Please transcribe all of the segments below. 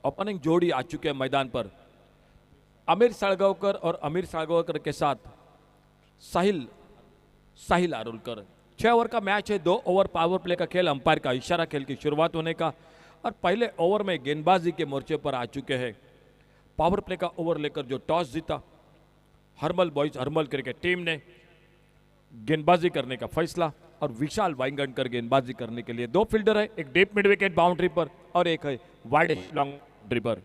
Opening जोड़ी आ चुके हैं मैदान पर। आमिर साळगावकर और आमिर साळगावकर के साथ साहिल साहिल आरुलकर। 6 ओवर का मैच है, 2 ओवर पावर प्ले का खेल, अंपायर का इशारा खेल की शुरुआत होने का। और पहले ओवर में गेंदबाजी के मोर्चे पर आ चुके हैं। पावर प्ले का ओवर लेकर जो टॉस जीता, Harmal boys Harmal cricket team ने गेंदबाजी करने का फैसला। और विशाल वाइंगणकर गेंदबाजी करने के लिए 2 फील्डर है, एक डीप मिड विकेट बाउंड्री पर और एक है वाइड लॉन्ग बाउंड्री पर।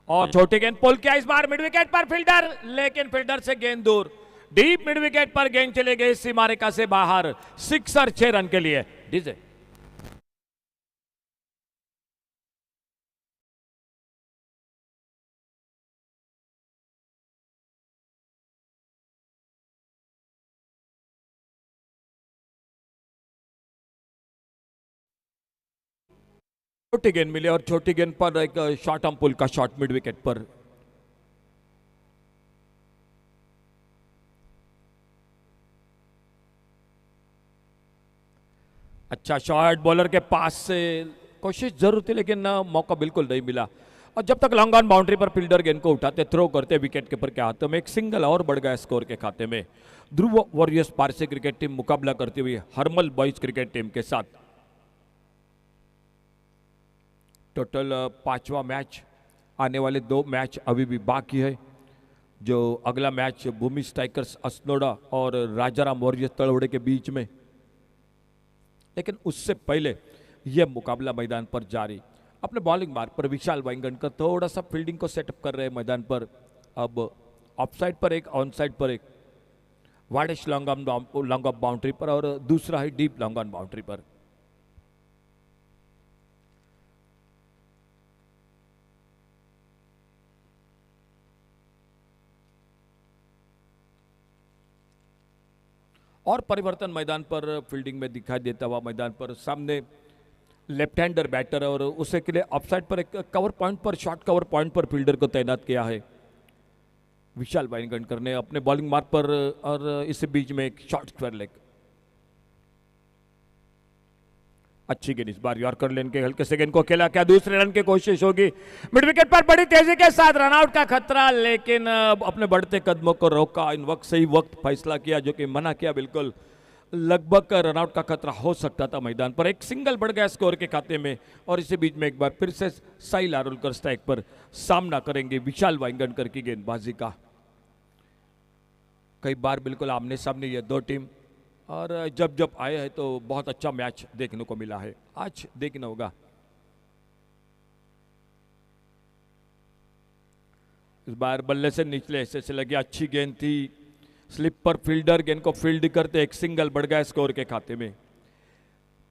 और छोटी गेंद पुल किया इस बार मिड विकेट पर फील्डर, लेकिन फील्डर से गेंद दूर। डीप मिड विकेट पर गेंद चले गए सीमा रेखा से बाहर। 6 और 6 रन के लिए डीजे। छोटी गेंद मिली और छोटी गेंद पर एक शॉर्ट आर्म पुल का शॉट मिड विकेट पर। अच्छा शॉट, बॉलर के पास से कोशिश जरूर थी लेकिन मौका बिल्कुल नहीं मिला। और जब तक लॉन्ग ऑन बाउंड्री पर फील्डर गेंद को उठाते, थ्रो करते विकेट कीपर के हाथों में, एक सिंगल और बढ़ गया स्कोर के खाते में। ध्रुव वॉरियर्स पारसी क्रिकेट टीम मुकाबला करती हुई हरमल बॉयज क्रिकेट टीम के साथ। टोटल 5वां मैच, आने वाले 2 मैच अभी भी बाकी है। जो अगला मैच भूमि स्ट्राइकर्स असनोडा और राजाराम वॉरियर्स तलवड़े के बीच में, लेकिन उससे पहले यह मुकाबला मैदान पर जारी। अपने बॉलिंग मार्ग पर विशाल वाइंगणकर थोड़ा सा फील्डिंग को सेटअप कर रहे हैं मैदान पर। अब ऑफ साइड पर एक, ऑन साइड पर एक, वाइडिश लॉन्ग ऑफ बाउंड्री पर और दूसरा है डीप लॉन्ग ऑन बाउंड्री पर। और परिवर्तन मैदान पर फील्डिंग में दिखाई देता हुआ मैदान पर सामने लेफ्ट हैंडर बैटर और उसे के लिए ऑफसाइड पर एक कवर पॉइंट पर, शॉर्ट कवर पॉइंट पर फील्डर को तैनात किया है विशाल वाइंगणकर ने अपने बॉलिंग मार्ग पर। और इस बीच में एक शॉर्ट स्क्वायर लेग। अच्छी गेंद इस बार यॉर्कर लेन के हल्के से गेंद को खेला, क्या दूसरे रन की कोशिश होगी। मिड विकेट पर बड़ी तेजी के साथ रनआउट का खतरा, लेकिन अपने बढ़ते कदमों को रोका, इन वक्त सही वक्त फैसला किया जो कि मना किया बिल्कुल। लगभग रनआउट का खतरा हो सकता था मैदान पर। एक सिंगल बढ़ गया स्कोर के खाते में। और इसी बीच में एक बार फिर से साहिल आरुलकर स्ट्राइक पर सामना करेंगे विशाल वाइंगणकर की गेंदबाजी का। कई बार बिल्कुल आमने सामने ये 2 टीम, और जब जब आए हैं तो बहुत अच्छा मैच देखने को मिला है। आज देखना होगा। इस बार बल्ले से निचले हिस्से से लगी अच्छी गेंद थी, स्लिप पर फील्डर गेंद को फील्ड करते एक सिंगल बढ़ गया स्कोर के खाते में।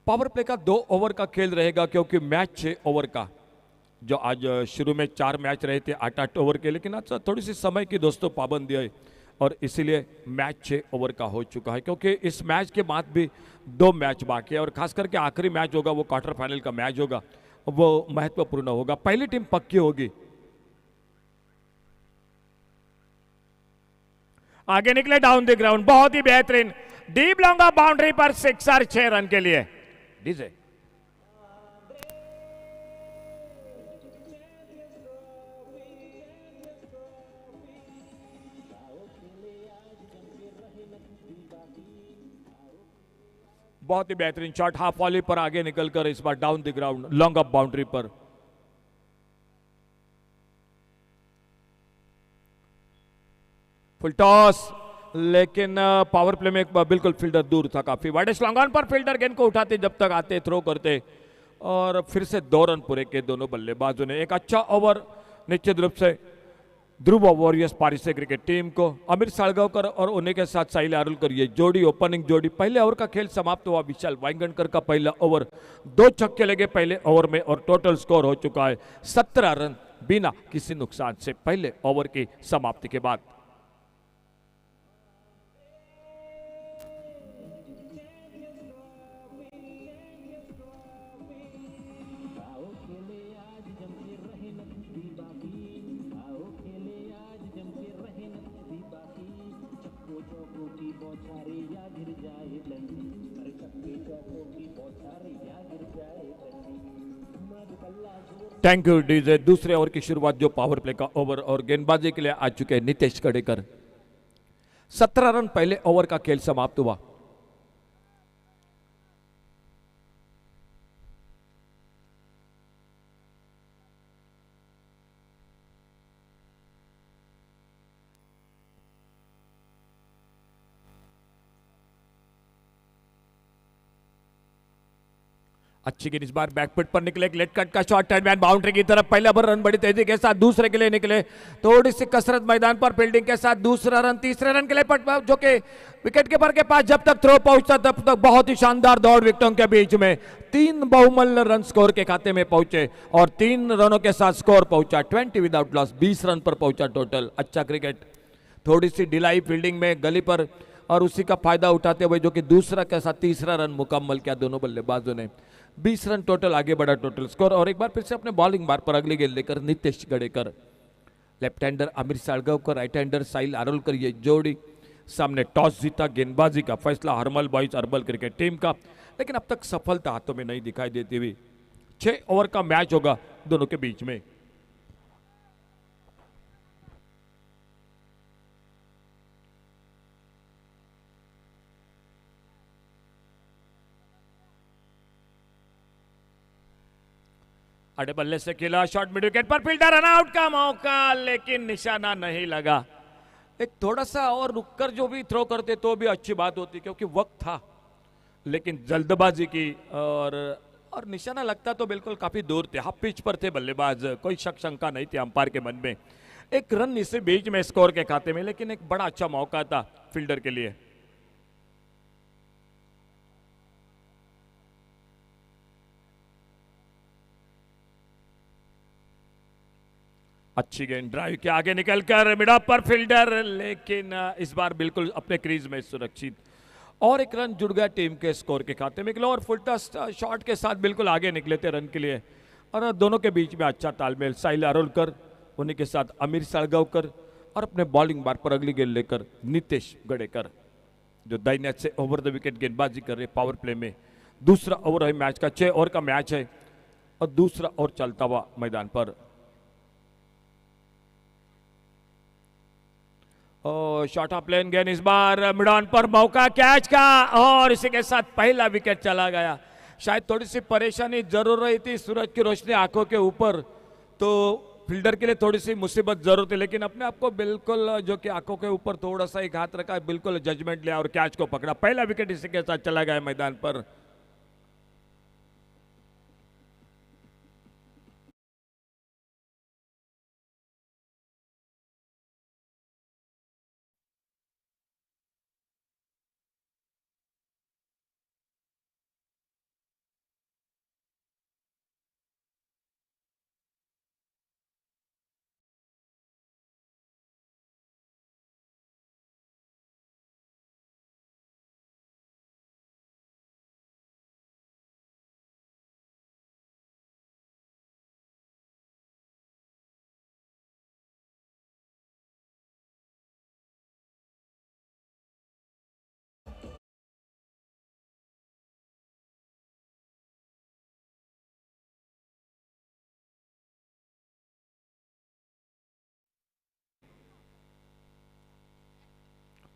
पावर प्ले का 2 ओवर का खेल रहेगा क्योंकि मैच 6 ओवर का, जो आज शुरू में 4 मैच रहे थे 8-8 ओवर के, लेकिन आज थोड़ी सी समय की दोस्तों पाबंदी है और इसीलिए मैच 6 ओवर का हो चुका है। क्योंकि इस मैच के बाद भी 2 मैच बाकी है और खास करके आखिरी मैच होगा वो क्वार्टर फाइनल का मैच होगा, वो महत्वपूर्ण होगा। पहली टीम पक्की होगी। आगे निकले डाउन द ग्राउंड, बहुत ही बेहतरीन डीप लॉन्ग ऑफ बाउंड्री पर 6 और 6 रन के लिए डीजे। बहुत ही बेहतरीन शॉट हाफ वॉली पर आगे निकलकर इस बार down the ground long off boundary पर। फुल टॉस, लेकिन पावर प्ले में बिल्कुल फील्डर दूर था काफी। वाइडेस्ट लॉन्ग ऑन पर फील्डर गेंद को उठाते जब तक आते, थ्रो करते और फिर से 2 रन पूरे के दोनों बल्लेबाजों ने। एक अच्छा ओवर निश्चित रूप से ध्रुव वॉरियर्स पारिसे क्रिकेट टीम को। आमिर साळगावकर और उन्हीं के साथ साहिल आरुलकर ये जोड़ी, ओपनिंग जोड़ी। पहले ओवर का खेल समाप्त हुआ। विशाल वाइंगणकर का पहला ओवर, 2 छक्के लगे पहले ओवर में और टोटल स्कोर हो चुका है 17 रन बिना किसी नुकसान से पहले ओवर की समाप्ति के बाद। Thank you DJ. दूसरे ओवर की शुरुआत जो पावर प्ले का ओवर और गेंदबाजी के लिए आ चुके हैं नितेश गडेकर। 17 रन पहले ओवर का खेल समाप्त हुआ। अच्छी गेंद इस बार बैकफुट पर निकले, एक लेट कट का शॉट, टर्नमैन बाउंड्री की तरफ, पहला ओवर रन बड़ी तेजी के साथ दूसरे के लिए निकले, थोड़ी सी कसरत मैदान पर फील्डिंग के साथ दूसरा रन, तीसरे रन के लिए जो कि विकेट कीपर के पास जब तक थ्रो पहुंचता तब तक बहुत ही शानदार दौड़ विकेटों के बीच में 3 बहुमूल्य रन स्कोर के खाते में पहुंचे और 3 रनों के साथ स्कोर पहुंचा 20 विदाउट लॉस, 20 रन पर पहुंचा टोटल। अच्छा क्रिकेट, थोड़ी सी ढिलाई फील्डिंग में गली पर और उसी का फायदा उठाते हुए जो कि दूसरा के साथ तीसरा रन मुकम्मल किया दोनों बल्लेबाजों ने। 20 रन टोटल आगे बढ़ा टोटल स्कोर। और एक बार फिर से अपने बॉलिंग बार पर अगली गेंद लेकर Nitesh Gadekar, left hander Aamir Salgaonkar, right hander Sahil Arolkar, ये जोड़ी सामने टॉस जीता, गेंदबाजी का फैसला हरमल बॉयज अर्बल क्रिकेट टीम का, लेकिन अब तक सफलता हाथों में नहीं दिखाई देती हुई। 6 ओवर का मैच होगा दोनों के बीच में। अड़े बल्ले से खेला, शॉट मिड विकेट पर, फील्डर रन आउट का मौका लेकिन निशाना नहीं लगा। एक थोड़ा सा और रुककर जो भी थ्रो करते तो भी अच्छी बात होती क्योंकि वक्त था, लेकिन जल्दबाजी की और निशाना लगता तो बिल्कुल काफी दूर थे, हाफ पिच पर थे बल्लेबाज, कोई शक शंका नहीं थी अंपायर के मन में। एक रन इसे बीच में स्कोर के खाते में, लेकिन एक बड़ा अच्छा मौका था फील्डर के लिए। अच्छी गेंद ड्राइव के आगे निकलकर मिड ऑफ पर फील्डर, लेकिन इस बार बिल्कुल अपने क्रीज में सुरक्षित और एक रन जुड़ गया टीम के स्कोर के खाते में। और फुल टच शॉट के साथ बिल्कुल आगे निकले थे रन के लिए और दोनों के बीच में अच्छा तालमेल, साहिल आरोलकर उन्हीं के साथ आमिर साळगावकर और अपने बॉलिंग बार पर अगली गेंद लेकर नितेश गडेकर जो दाहिने हाथ से ओवर द विकेट गेंदबाजी कर रहे पावर प्ले में। दूसरा ओवर है मैच का, 6 ओवर का मैच है और दूसरा ओवर चलता हुआ मैदान पर। शॉर्ट ऑफ प्लेन गेंद इस बार मिड ऑन पर, मौका कैच का और इसी के साथ पहला विकेट चला गया। शायद थोड़ी सी परेशानी जरूर रही थी, सूरज की रोशनी आंखों के ऊपर, तो फील्डर के लिए थोड़ी सी मुसीबत जरूर थी, लेकिन अपने आप को बिल्कुल जो कि आंखों के ऊपर थोड़ा सा एक हाथ रखा, बिल्कुल जजमेंट लिया और कैच को पकड़ा। पहला विकेट इसी के साथ चला गया मैदान पर।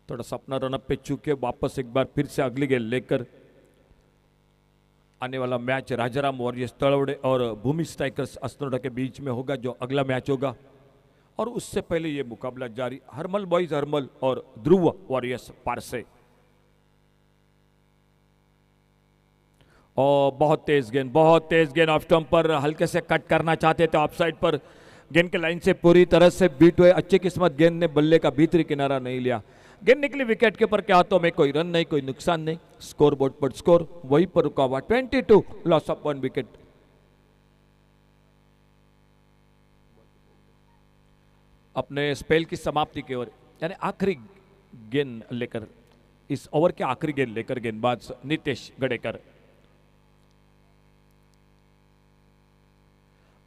थोड़ा सा अपना रनअप पे चूके वापस एक बार फिर से अगली गेंद लेकर आने वाला मैच राजाराम वॉरियर्स तलवड़े और भूमि स्ट्राइकर्स असनोडा के बीच में होगा, जो अगला मैच होगा। और उससे पहले ये मुकाबला जारी, हरमल बॉयज हरमल और ध्रुव वॉरियर्स पारसे। और बहुत तेज गेंद ऑफ स्टंप पर हल्के से कट करना चाहते थे, ऑफ साइड पर गेंद के लाइन से पूरी तरह से बीट हुए। अच्छी किस्मत, गेंद ने बल्ले का भीतरी किनारा नहीं लिया, गेंद निकली विकेट के ऊपर के हाथों में, कोई रन नहीं, कोई नुकसान नहीं। स्कोर बोर्ड पर स्कोर वहीं पर रुका हुआ, 22, लॉस ऑफ 1 विकेट। अपने स्पेल की समाप्ति की ओर, यानी आखिरी गेंद लेकर, इस ओवर के आखिरी गेंद लेकर गेंदबाज Nitesh Gadekar.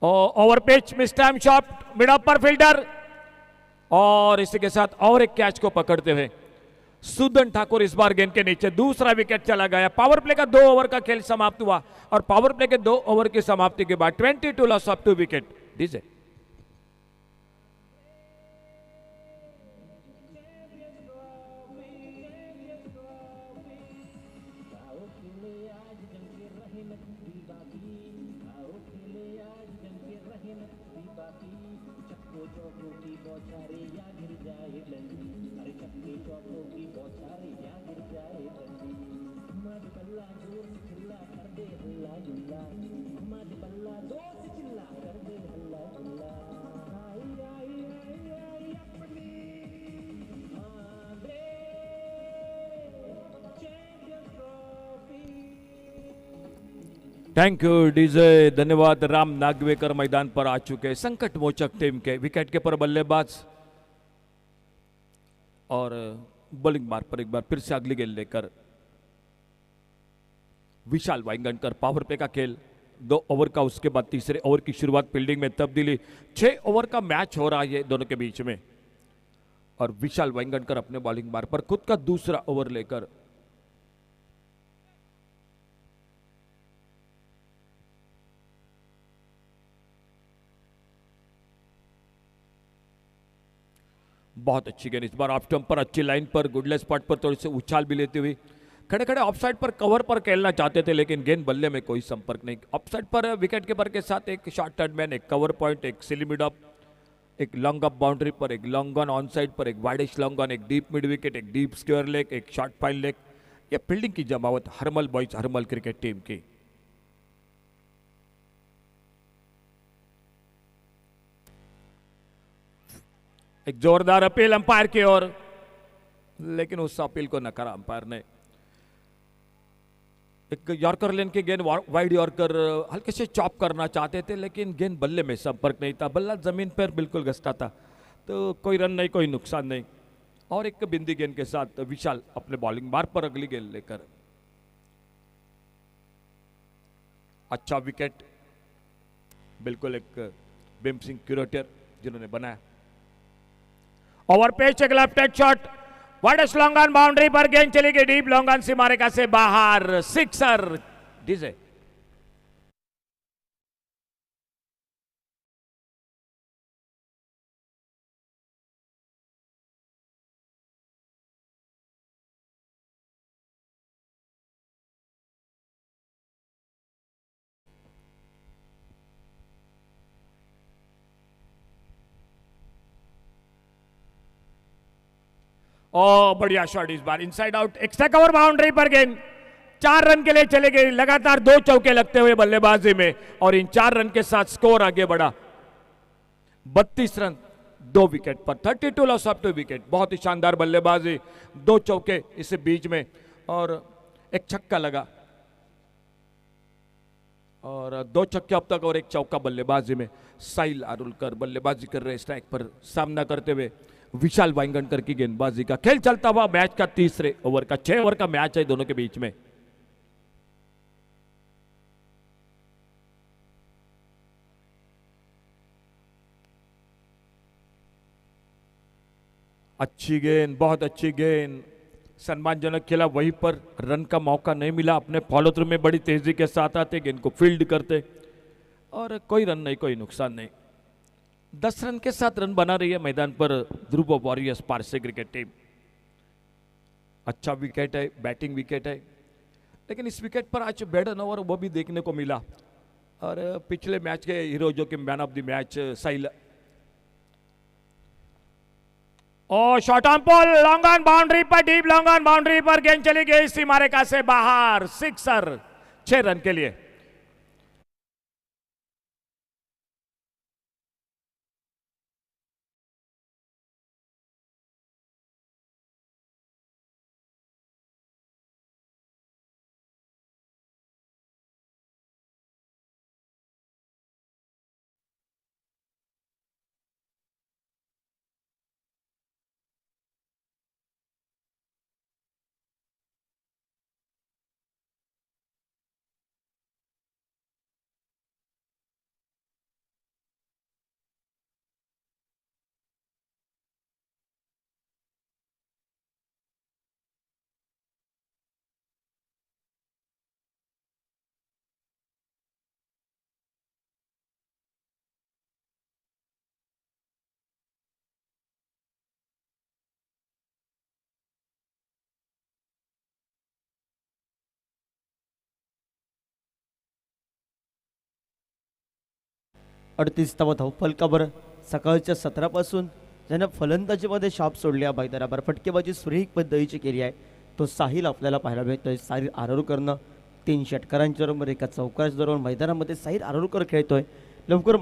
Over pitch miss time shot mid of पर फील्डर और इसी के साथ और एक कैच को पकड़ते हुए सुदन ठाकुर इस बार गेंद के नीचे, दूसरा विकेट चला गया। पावर प्ले का 2 ओवर का खेल समाप्त हुआ और पावर प्ले के 2 ओवर की समाप्ति के बाद 22 loss of 2 wicket. DJ thank you DJ, धन्यवाद। राम नागवेकर मैदान पर आ चुके संकट मोचक टीम के विकेट कीपर बल्लेबाज और बॉलिंग मार्ग पर एक बार फिर से अगली गेंद लेकर विशाल वाइंगणकर। पावर प्ले का खेल 2 ओवर का, उसके बाद तीसरे ओवर की शुरुआत फील्डिंग में तब्दीली। 6 ओवर का मैच हो रहा है दोनों के बीच में और विशाल वाइंगणकर अपने बॉलिंग मार्ग पर खुद का दूसरा ओवर लेकर बहुत अच्छी गेंद इस बार ऑफ स्टंप पर, अच्छी लाइन पर, गुडलेस स्पॉट पर थोड़ी से उछाल भी लेते हुए खड़े खड़े ऑफ साइड पर कवर पर खेलना चाहते थे, लेकिन गेंद बल्ले में कोई संपर्क नहीं। ऑफ साइड पर विकेट कीपर के साथ एक शॉर्ट टर्न मैन, एक कवर पॉइंट, एक सिली मिड ऑफ, एक लॉन्ग ऑफ बाउंड्री पर, एक लॉन्ग ऑन साइड पर, एक वाइडिश लॉन्ग ऑन, एक डीप मिड विकेट, एक डीप स्क्वायर लेग, एक शॉर्ट फाइन लेग। ये फील्डिंग की जमावट Harmal boys Harmal cricket team की। एक जोरदार अपील अंपायर की ओर, लेकिन उस अपील को नकारा अंपायर ने। एक यॉर्कर लेन की गेंद, वाइड यॉर्कर, हल्के से चॉप करना चाहते थे लेकिन गेंद बल्ले में संपर्क नहीं था, बल्ला जमीन पर बिल्कुल घसता था, तो कोई रन नहीं, कोई नुकसान नहीं। और एक बिंदी गेंद के साथ विशाल अपने बॉलिंग मार्ग पर अगली गेंद लेकर अच्छा विकेट, बिल्कुल एक भीम सिंह क्यूरेटर जिन्होंने बनाया। ओवर पेच एक left hand shot, wide long on boundary पर गेंद चली गई डीप लॉन्ग ऑन सीमा रेखा से बाहर, सिक्सर। डीजे ओ बढ़िया शॉट इस बार, inside out, extra cover boundary पर गेंद 4 रन के लिए चले गए। लगातार 2 चौके लगते हुए बल्लेबाजी में और इन 4 रन के साथ स्कोर आगे बढ़ा 32 रन 2 विकेट पर, 32 लॉस ऑफ 2 विकेट। बहुत ही शानदार बल्लेबाजी, 2 चौके इस बीच में और एक छक्का लगा और 2 छक्के अब तक और एक चौका बल्लेबाजी में। साहिल आरुलकर बल्लेबाजी कर रहे, स्ट्राइक पर सामना करते हुए विशाल वाइंगणकर की गेंदबाजी का खेल चलता हुआ मैच का तीसरे ओवर का, 6 ओवर का मैच है दोनों के बीच में। अच्छी गेंद, बहुत अच्छी गेंद, सम्मानजनक खेला, वहीं पर रन का मौका नहीं मिला। अपने फॉलो थ्रू में बड़ी तेजी के साथ आते, गेंद को फील्ड करते और कोई रन नहीं, कोई नुकसान नहीं। 10 रन के साथ रन बना रही है मैदान पर ध्रुव वॉरियर्स पारसे क्रिकेट टीम। अच्छा विकेट है, बैटिंग विकेट है, लेकिन इस विकेट पर आज बेडन ओवर वो भी देखने को मिला और पिछले मैच के हीरो जो कि मैन ऑफ द मैच साहिल। और short on ball, long on boundary पर, डीप लॉन्ग ऑन बाउंड्री पर गेंद चली गई सीमा रेखा से बाहर, सिक्सर, 6 रन के लिए। 38 धावा धावफलकावर सकाळच्या सत्रापासून ज्यानं फलंदाजीमध्ये छाप सोडली आहे मैदानावर फटकेबाजी सुरेख पद्धतीची केली आहे तो साहिल आपल्याला पाहायला मिळतोय. साहिल आरोरकरनं 3 षटकारांच्या बरोबर एका चौकाराच्या दरम्यान मैदानामध्ये साहिल आरोरकर खेळतोय. लवकर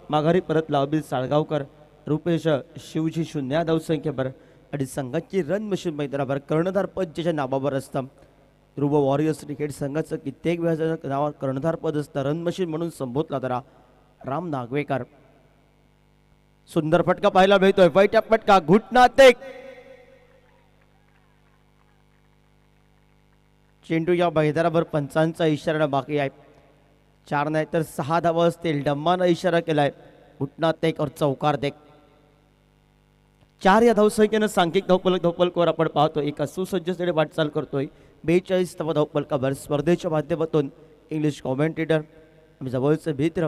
माघारी परतला अबिल साळगावकर. रुपेश शिवजी 0 धावसंख्येवर आणि संघाची रन मशीन मैदानावर कर्णधार पद ज्याच्या नावावर असतं. ध्रुव वॉरियर्स क्रिकेट संघाचं कित्येक वेळा नाव कर्णधार पद असतं. रन मशीन म्हणून संबोधला जरा राम नागवेकर. सुंदर फटका पाहायला मिळतोय. फैट्या फटका घुटनात एक चेंडू या मैदानावर पंचांचा इशारा बाकी आहे. 4 नाही तर 6 धावा असतील. डम्मानं इशारा केलाय. घुटनात एक और चौकार देख 4 या धावसंख्येनं सांघिक धावपलकावर आपण पाहतो. एका सुसज्जतेने वाटचाल करतोय. 42 धावा धावपलकावर स्पर्धेच्या माध्यमातून इंग्लिश कॉमेंटेटर आम्ही जवळचे मित्र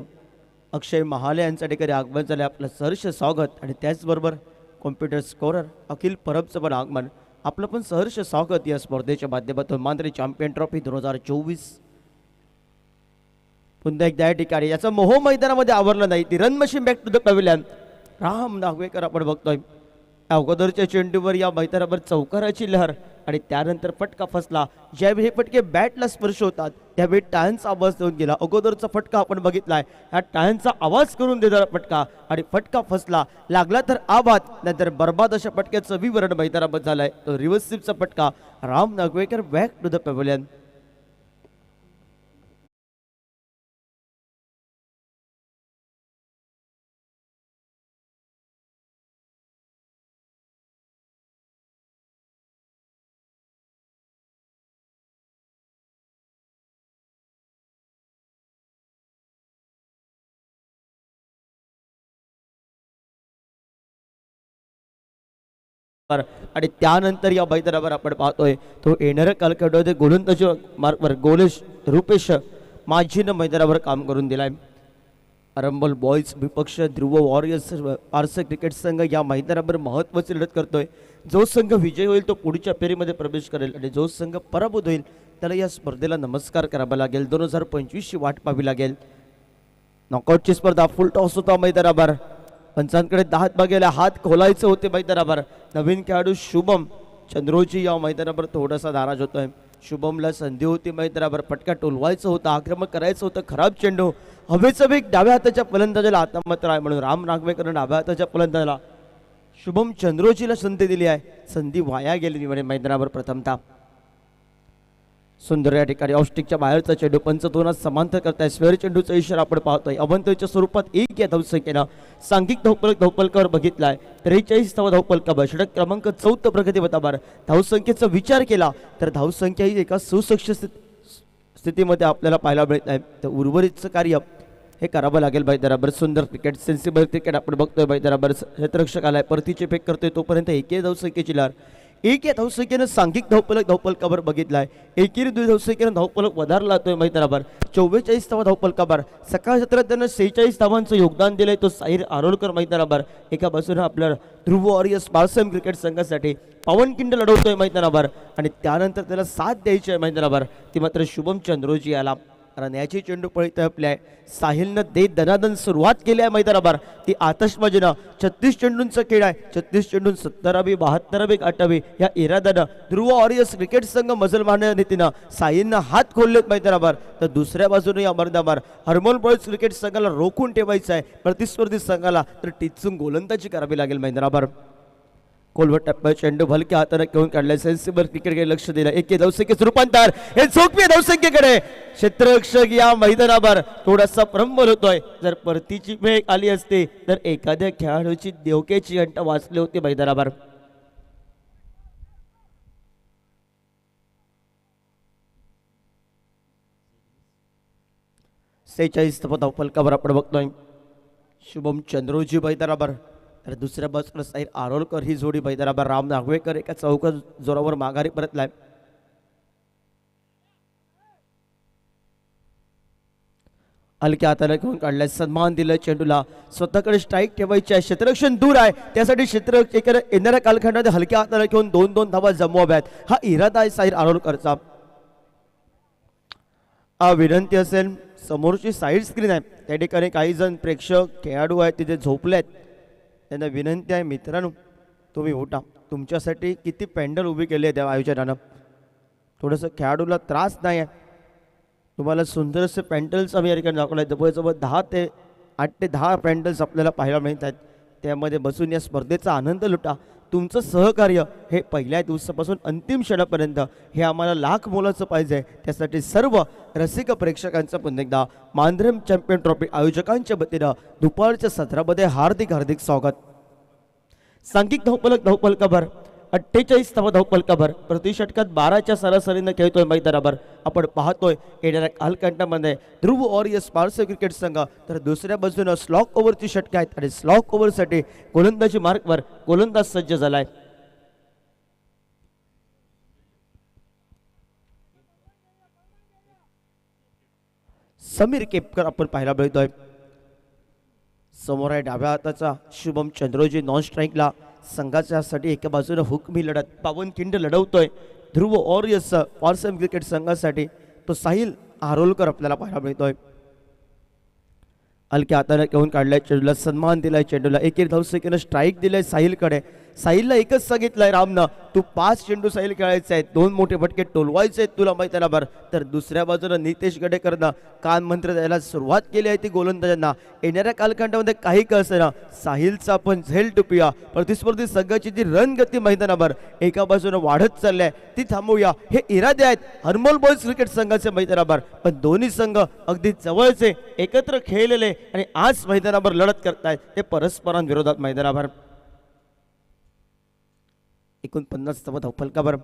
अक्षय महाले यांच्या ठिकाणी आगमन झाले. आपलं सहर्ष स्वागत आणि त्याचबरोबर कॉम्प्युटर स्कोरर अखिल परबचं पण आगमन. आपलं पण सहर्ष स्वागत या स्पर्धेच्या माध्यमातून. मांद्रे चॅम्पियन ट्रॉफी 2024 पुन्हा एकदा या ठिकाणी याचा मोह मैदानामध्ये आवरला नाही. ती run machine back to the pavilion. Ram Nagvekar आपण बघतोय. अगोदरच्या चेंडूवर या मैदानावर चौकाराची लहर आणि त्यानंतर फटका फसला. ज्यावेळी हे फटके बॅटला स्पर्श होतात त्यावेळी टाळ्यांचा आवाज देऊन गेला. अगोदरचा फटका आपण बघितलाय. ह्या टाळ्यांचा आवाज करून देणारा फटका आणि फटका फसला. लागला तर आबाद नंतर बर्बाद अशा फटक्याचं विवरण मैदानामध्ये झालंय. तो रिव्हर्सिव्हचा फटका. Ram Nagvekar back to the pavilion. आणि त्यानंतर या मैदानावर आपण पाहतोय तो येणाऱ्या कालखंडामध्ये गोलंदाजी मार्गवर गोलेश रुपेश माझीनं मैदानावर काम करून दिलाय. अरंबल बॉयज विपक्ष ध्रुव वॉरियर्स आरसे क्रिकेट संघ या मैदानावर महत्त्वाची लढत करतोय. जो संघ विजय होईल तो पुढच्या फेरीमध्ये प्रवेश करेल आणि जो संघ पराभूत होईल त्याला या स्पर्धेला नमस्कार करावा लागेल. 2025ची वाट पाहावी लागेल. नॉकआउटची स्पर्धा फुल टॉस होता मैदानावर. पंचांकडे 10 बघायला हात खोलायचे होते मैदानावर. नवीन खेळाडू शुभम चंद्रोजी या मैदानावर थोडासा नाराज होतोय. शुभमला संधी होती मैदानावर. फटका टोलवायचं होतं. आक्रमक करायचं होतं. खराब चेंडू हवेचा वेग डाव्या हाताच्या फलंदाजाला आता मात्र आहे म्हणून राम नागवेकरनं डाव्या हाताच्या फलंदाजाला शुभम चंद्रोजीला संधी दिली आहे. संधी वाया गेली मैदानावर प्रथमतः. सुंदर या ठिकाणी ऑस्टिकच्या बाहेरचा चेंडू पंच दोनात समांतर करताय. स्वेअर चेंडूचा इशारा आपण पाहतोय. अवंतच्या स्वरूपात 1 या धावसंख्येनं सांघिक धावपलकावर बघितलाय. 43 धावा धावपलकावर षटक क्रमांक 4 प्रगतीपथावर. धावसंख्येचा विचार केला तर धावसंख्या ही एका सुसक्ष स्थितीमध्ये आपल्याला पाहायला मिळत आहे. तर उर्वरितचं कार्य हे करावं लागेल मैदानावर. सुंदर क्रिकेट सेन्सिबल क्रिकेट आपण बघतोय मैदानावर. क्षेत्ररक्षक आलाय. परतीचे फेक करतोय तोपर्यंत 1 या धावसंख्येची लहर. 1 या धावसंख्येनं सांघिक धावपलकावर बघितलाय. एकेरी 2 धावसंख्येनं धावपलक वधारला जातोय मैदानावर. 44 धावा धावपलकावर. सकाळ सत्रात त्यानं 46 धावांचं योगदान दिलंय तो साहिल आरोलकर मैदानावर. एका बाजूने आपल्या ध्रुव वॉरियर्स बाळासाहेब क्रिकेट संघासाठी पावनखिंड लढवतोय मैदानावर आणि त्यानंतर त्याला साथ द्यायची आहे मैदानावर. ती मात्र शुभम चंद्रोजी याला रण्याची चेंडू पळी तळपली आहे. साहिलनं दनादन सुरुवात केली आहे मैदानावर. ती आतषबाजीनं 36 चेंडूंचा खेळ आहे. 36 चेंडून 70वी 72वी 8वी या इराद्यानं ध्रुव वॉरियर्स क्रिकेट संघ मजल मारण्याच्या नीतीनं साहिलनं हात खोललेत मैदानावर. तर दुसऱ्या बाजूने या मैदानावर हरमोल बॉयज क्रिकेट संघाला रोखून ठेवायचं आहे. प्रतिस्पर्धी संघाला तर टिचून गोलंदाजी करावी लागेल मैदानावर. कोलवट टप्प्यात चेंडू हलक्या हाताने घेऊन काढलाय. सेन्सिबल क्रिकेटकडे लक्ष दिलं. 1 धावसंख्येचं रूपांतर हे झोपी धावसंख्येकडे. क्षेत्ररक्षक या मैदानावर थोडासा प्रंबल होतोय. जर परतीची वेळ आली असते तर एखाद्या खेळाडूची देवकेची घंटा वाचली होती मैदानावर. धावपलकावर आपण बघतोय शुभम चंद्रोजी मैदानावर. तर दुसऱ्या बाजूला साहिल आरोलकर ही जोडी मैदानावर. राम नागवेकर एका चौका जोरावर माघारी परतलाय. हलक्या हाताने घेऊन काढलाय. सन्मान दिलाय चेंडूला. स्वतःकडे स्ट्राईक ठेवायची आहे. क्षेत्ररक्षण दूर आहे त्यासाठी क्षेत्ररक्षक येणाऱ्या कालखंडामध्ये हलक्या हाताने घेऊन 2-2 धावा जमवाव्यात हा इरादा आहे साहिल आरोलकरचा. विनंती असेल समोरची साईड स्क्रीन आहे त्या ठिकाणी काही जण प्रेक्षक खेळाडू आहेत तिथे झोपलेत. त्यांना विनंती आहे मित्रांनो तुम्ही उठा. तुमच्यासाठी किती पॅन्डल उभी केली आहे त्या आयोजनानं. थोडंसं खेळाडूला त्रास नाही आहे. तुम्हाला सुंदरसे पॅन्डल्स आम्ही या ठिकाणी दाखवले आहेत. जवळजवळ 8 ते 10 पॅन्डल्स आपल्याला पाहायला मिळत आहेत. त्यामध्ये बसून या स्पर्धेचा आनंद लुटा. तुमचं सहकार्य हे पहिल्या दिवसापासून अंतिम क्षणापर्यंत हे आम्हाला लाख मोलाचं पाहिजे. त्यासाठी सर्व रसिक प्रेक्षकांचं पुन्हा एकदा मांद्रम चॅम्पियन ट्रॉफी आयोजकांच्या वतीनं दुपारच्या सत्रामध्ये हार्दिक हार्दिक स्वागत. सांघिक धावपलकाभर 48 धावपलकाभर प्रति षटकात 12च्या सरासरीनं खेळतोय मैदानावर. आपण पाहतोय येणाऱ्या कालखंडामध्ये ध्रुव वॉरियर्स पारसे क्रिकेट संघ तर दुसऱ्या बाजूनं स्लॉक ओव्हरची षटकं आहेत आणि स्लॉक ओव्हरसाठी गोलंदाजी मार्कवर गोलंदाज सज्ज झालाय. समीर केपकर आपण पाहायला मिळतोय. समोर आहे डाव्या हाताचा शुभम चंद्रोजी नॉन स्ट्राईकला. संघाच्यासाठी एका बाजूने हुकमी लढत पावनखिंड लढवतोय ध्रुव वॉरियर्स पारसम क्रिकेट संघासाठी. तो साहिल आरोलकर आपल्याला पाहायला मिळतोय. हलक्या हाताने घेऊन काढलाय चेंडूला, सन्मान दिलाय चेंडूला. एकेरी धावसंख्येनं स्ट्राईक दिलाय साहिलकडे. साहिलला एकच सांगितलंय रामनं, तू 5 चेंडू साहिल खेळायचे आहेत, 2 मोठे फटके टोलवायचे आहेत तुला मैदानावर. तर दुसऱ्या बाजूनं नितेश गडेकरनं कान मंत्र द्यायला सुरुवात केली आहे ती गोलंदाजांना. येणाऱ्या कालखंडामध्ये काही कळसे ना साहिलचा आपण झेल टुपूया. प्रतिस्पर्धी संघाची जी रणगती मैदानावर एका बाजूनं वाढत चालली आहे ती थांबवूया. हे इरादे आहेत हरमल बॉयज क्रिकेट संघाचे मैदानावर. पण दोन्ही संघ अगदी जवळचे एकत्र खेळलेले आणि आज मैदानावर लढत करतायत ते परस्परांविरोधात मैदानावर. 49 धावफलकावर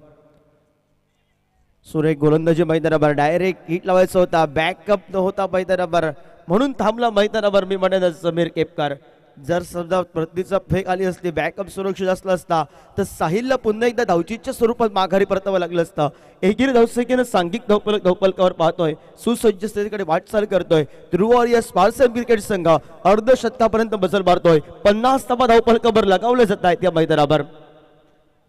सुरेख गोलंदाजी मैदानावर. डायरेक्ट हिट लावायचा होता, बॅकअप नव्हता मैदानावर म्हणून थांबला मैदानावर. मी म्हणेन समीर केपकर जर समजा प्रतिचा फेक आली असती, बॅकअप सुरक्षित असला असता तर साहिलला पुन्हा एकदा धावचीच्या स्वरूपात माघारी परतावं लागलं असतं. एकेरी धावसंख्येनं सांघिक धावफलकावर पाहतोय सुसज्ज स्थितीकडे वाटचाल करतोय ध्रुव वॉरियर्स पारसम क्रिकेट संघ. अर्धशतकापर्यंत बसल मारतोय. 50 धावफलकावर लगावले जात आहेत या मैदानावर.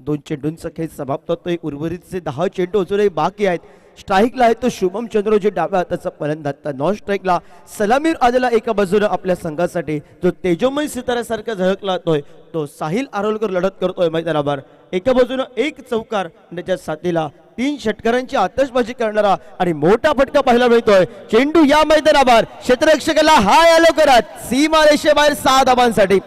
2 चेंडूंचा खेळ समाप्त होतोय. उर्वरितचे 10 चेंडू अजूनही बाकी आहेत. स्ट्राईकला आहे तो शुभम चंद्रोजी डाव्या हाताचा फलंदाज. नॉन स्ट्राईकला सलामीर आजला एका बाजूने आपल्या संघासाठी जो तेजोमय सिताऱ्यासारखा झळकला जातोय तो साहिल आरोलकर लढत करतोय मैदानावर. एका बाजूने एक चौकार त्याच्या साथीला 3 षटकारांची आतषबाजी करणारा आणि मोठा फटका पाहायला मिळतोय. चेंडू या मैदानावर क्षेत्ररक्षकाला हाय आलो करत सीमा रेषेबाहेर 6 धावांसाठी.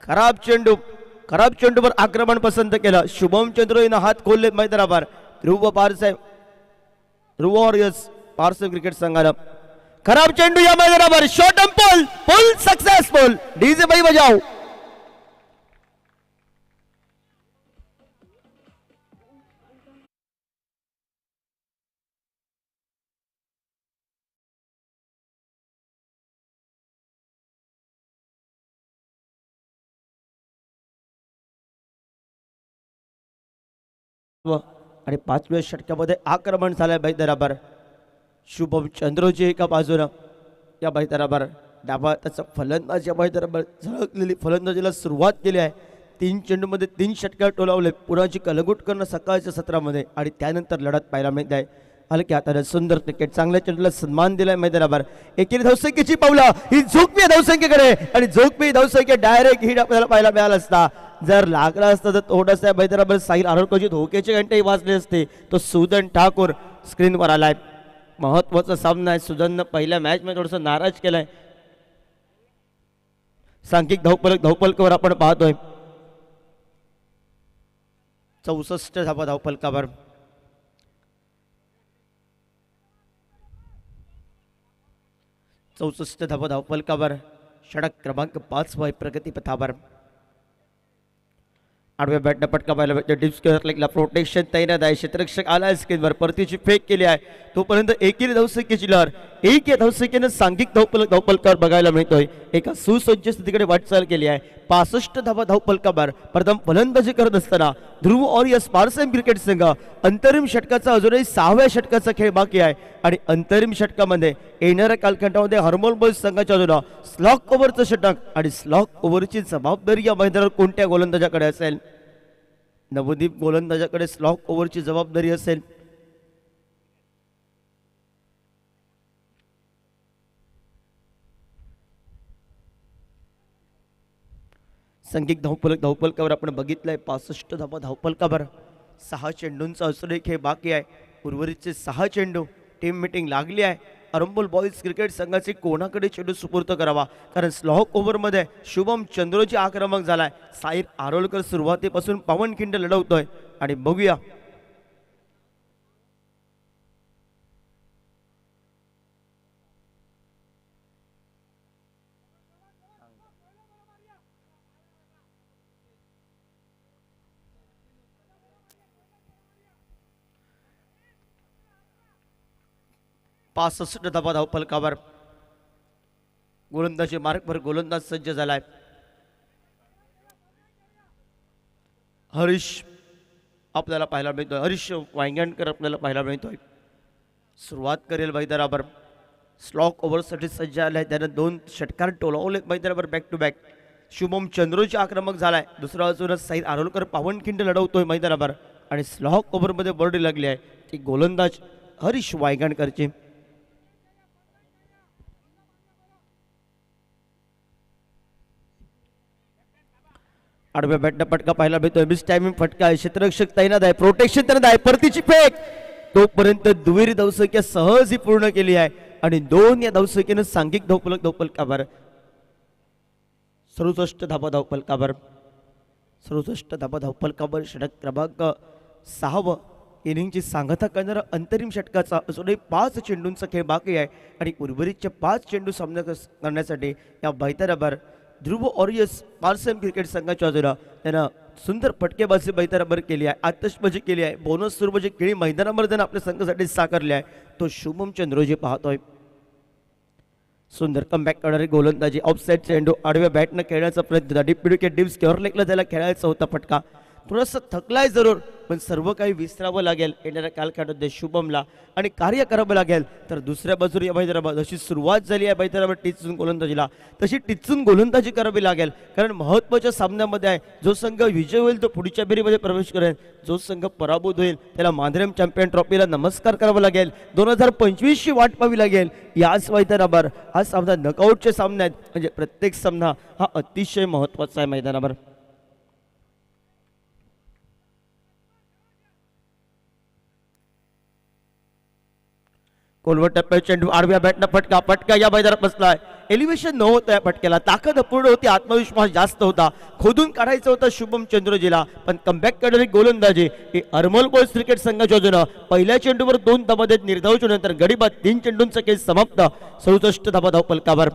खराब चेंडूवर आक्रमण पसंत केलं. शुभम चंद्रोजीनं हात खोलले मैदानावर. ध्रुव वॉरियर्स पारसम क्रिकेट संघानं खराब चेंडू या मैदानावर. Short arm pull successful. DJ बाई बजाव. आणि 5व्या षटकामध्ये आक्रमण झालंय मैदानावर. शुभम चंद्रोजी एका बाजूनं या मैदानावर. डावा त्याचा फलंदाज या मैदानावर झळकलेली फलंदाजीला सुरुवात केली आहे. 3 चेंडूमध्ये 3 षटकार टोलावले. पुण्याची कलगुट करणं सकाळच्या सत्रामध्ये आणि त्यानंतर लढत पाहायला मिळत आहे. हलक्या हाताने सुंदर क्रिकेट चांगल्या चेंडूला सन्मान दिलाय मैदानावर. एकेरी धावसंख्येची पावलं ही झोकमी धावसंख्येकडे आणि झोकमी धावसंख्या डायरेक्ट हिट आपल्याला पाहायला मिळाला असता. जर लागला असता तर थोडासा मैदानावर साहिल आरोलकरची धोक्याचे घंटे वाजले असते. तो सुदन ठाकूर स्क्रीनवर आलाय. महत्वाचा सामना आहे. सुदननं पहिल्या मॅच मध्ये थोडंसं नाराज केलाय. सांघिक धावफलकावर आपण पाहतोय 64 धावफलकावर. धावफलकावर षटक क्रमांक 5 वर प्रगती पथावर. आडव्या बॅटनं पटका पाहिला भेटतो. डीप स्क्वेअर लेगला प्रोटेक्शन तैनात आहे. क्षेत्ररक्षक आलाय स्क्रीनवर. परतीची फेक केली आहे. तोपर्यंत एकेरी धावसंख्येची लहर एक या धावसंख्येनं सांघिक धावपलकावर बघायला मिळतोय. एका सुसज्ज स्थितीकडे वाटचाल केली आहे. 65 धावा धावपलकावर प्रथम फलंदाजी करत असताना ध्रुव वॉरियर्स पारसेम क्रिकेट संघ अंतरिम षटकाचा अजूनही 6व्या षटकाचा खेळ बाकी आहे आणि अंतरिम षटकामध्ये येणाऱ्या कालखंडामध्ये हरमोल बॉयज संघाच्या अजून स्लॉक ओव्हरचं षटक आणि स्लॉक ओव्हरची जबाबदारी या मैदानावर कोणत्या गोलंदाजाकडे असेल? नवदीप गोलंदाजाकडे स्लॉक ओव्हरची जबाबदारी असेल. संघिक धावपलकावर आपण बघितलंय 65 धावा धावपलकावर 6 चेंडूंचा अजून एक हे बाकी आहे. उर्वरितचे 6 चेंडू टीम मीटिंग लागली आहे. अरंबोल बॉईज क्रिकेट संघाचे कोणाकडे चेंडू सुपूर्त करावा, कारण स्लॉक ओव्हरमध्ये शुभम चंद्रोजी आक्रमक झालाय. साहिर आरोलकर सुरुवातीपासून पावनखिंड लढवतोय आणि बघूया पासष्ट धावा धावपलकावर गोलंदाजी मार्कवर गोलंदाज सज्ज झालाय. हरीश आपल्याला पाहायला मिळतोय. हरीश वांगणकर आपल्याला पाहायला मिळतोय. सुरुवात करेल मैदानावर. स्लॉक ओव्हरसाठी सज्ज आलाय. त्यानं 2 षटकार टोलावले मैदानावर बॅक टू बॅक. शुभम चंद्रोजी आक्रमक झालाय. दुसरा अजूनच साईद आरोलकर पावनखिंड लढवतोय मैदानावर आणि स्लॉक ओव्हरमध्ये बॉडी लागली आहे ती गोलंदाज हरीश वांगणकरची. आडव्या बॅटनं फटका पाहायला मिळतोय. मिस टायमिंग फटका आहे. क्षेत्ररक्षक तैनात आहे. प्रोटेक्शन तैनात आहे. परतीची फेक तोपर्यंत दुहेरी धावसंख्या सहज ही पूर्ण केली आहे आणि 2 या धावसंख्येनं सांघिक धावपलकावर 67 धावा धावपलकावर 67 धावा धावपलकावर षटक क्रमांक 6 इनिंगची सांगता करणारा अंतरिम षटकाचा अजूनही 5 चेंडूंचा खेळ बाकी आहे आणि उर्वरितचे 5 चेंडू सामना करण्यासाठी या मैदानावर ध्रुव वॉरियर्स पारसेम क्रिकेट संघाच्या बाजूला त्यानं सुंदर फटकेबाजी मैदानावर केली आहे. आतषबाजी केली आहे. बोनस सुरुवाची खेळी मैदानावर त्यानं आपल्या संघासाठी साकारली आहे. तो शुभम चंद्रोजी पाहतोय. सुंदर कमबॅक करणारी गोलंदाजी. ऑफसाईड चेंडू आडव्या बॅटनं खेळण्याचा प्रयत्न. डीप विकेट डीप स्क्वेअर लेगला त्याला खेळायचा होता फटका. थोडंसं थकलाय जरूर, पण सर्व काही विसरावं लागेल येणाऱ्या कालखंडामध्ये शुभमला आणि कार्य करावं लागेल. तर दुसऱ्या बाजूला या मैदानावर जशी सुरुवात झाली आहे मैदानावर टिचून गोलंदाजीला, तशी टिचून गोलंदाजी करावी लागेल, कारण महत्त्वाच्या सामन्यामध्ये आहे. जो संघ विजय होईल तो पुढच्या फेरीमध्ये प्रवेश करेल. जो संघ पराभूत होईल त्याला मांद्रेम चॅम्पियन ट्रॉफीला नमस्कार करावा लागेल. 2025ची वाट पाहावी लागेल. याच मैदानावर हा सामना नकआउटचे सामने आहेत, म्हणजे प्रत्येक सामना हा अतिशय महत्त्वाचा आहे मैदानावर. कोलवट टप्प्यात चेंडू आडव्या बॅटनं फटका या मैदानात बसलाय. एलिव्हेशन नव्हतं या फटक्याला. ताकद अपूर्ण होती. आत्मविश्वास जास्त होता. खोदून काढायचं होतं शुभम चंद्रोजीला, पण कमबॅक करणारी गोलंदाजी ही अरमोल बॉयज क्रिकेट संघाच्या बाजूनं पहिल्या चेंडूवर 2 धावा देत निर्धावच्या नंतर गडीबाद 3 चेंडूंचा खेळ समाप्त. 67 धावा धावपलकावर.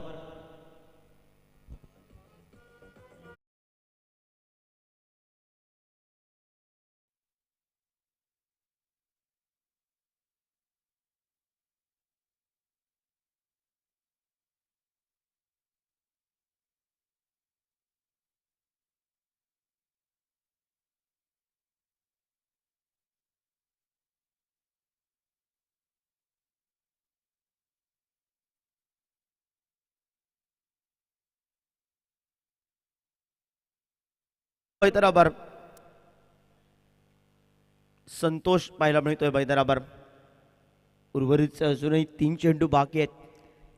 मैदानावर संतोष पाहायला मिळतोय मैदानावर. उर्वरितचे अजूनही 3 चेंडू बाकी आहेत.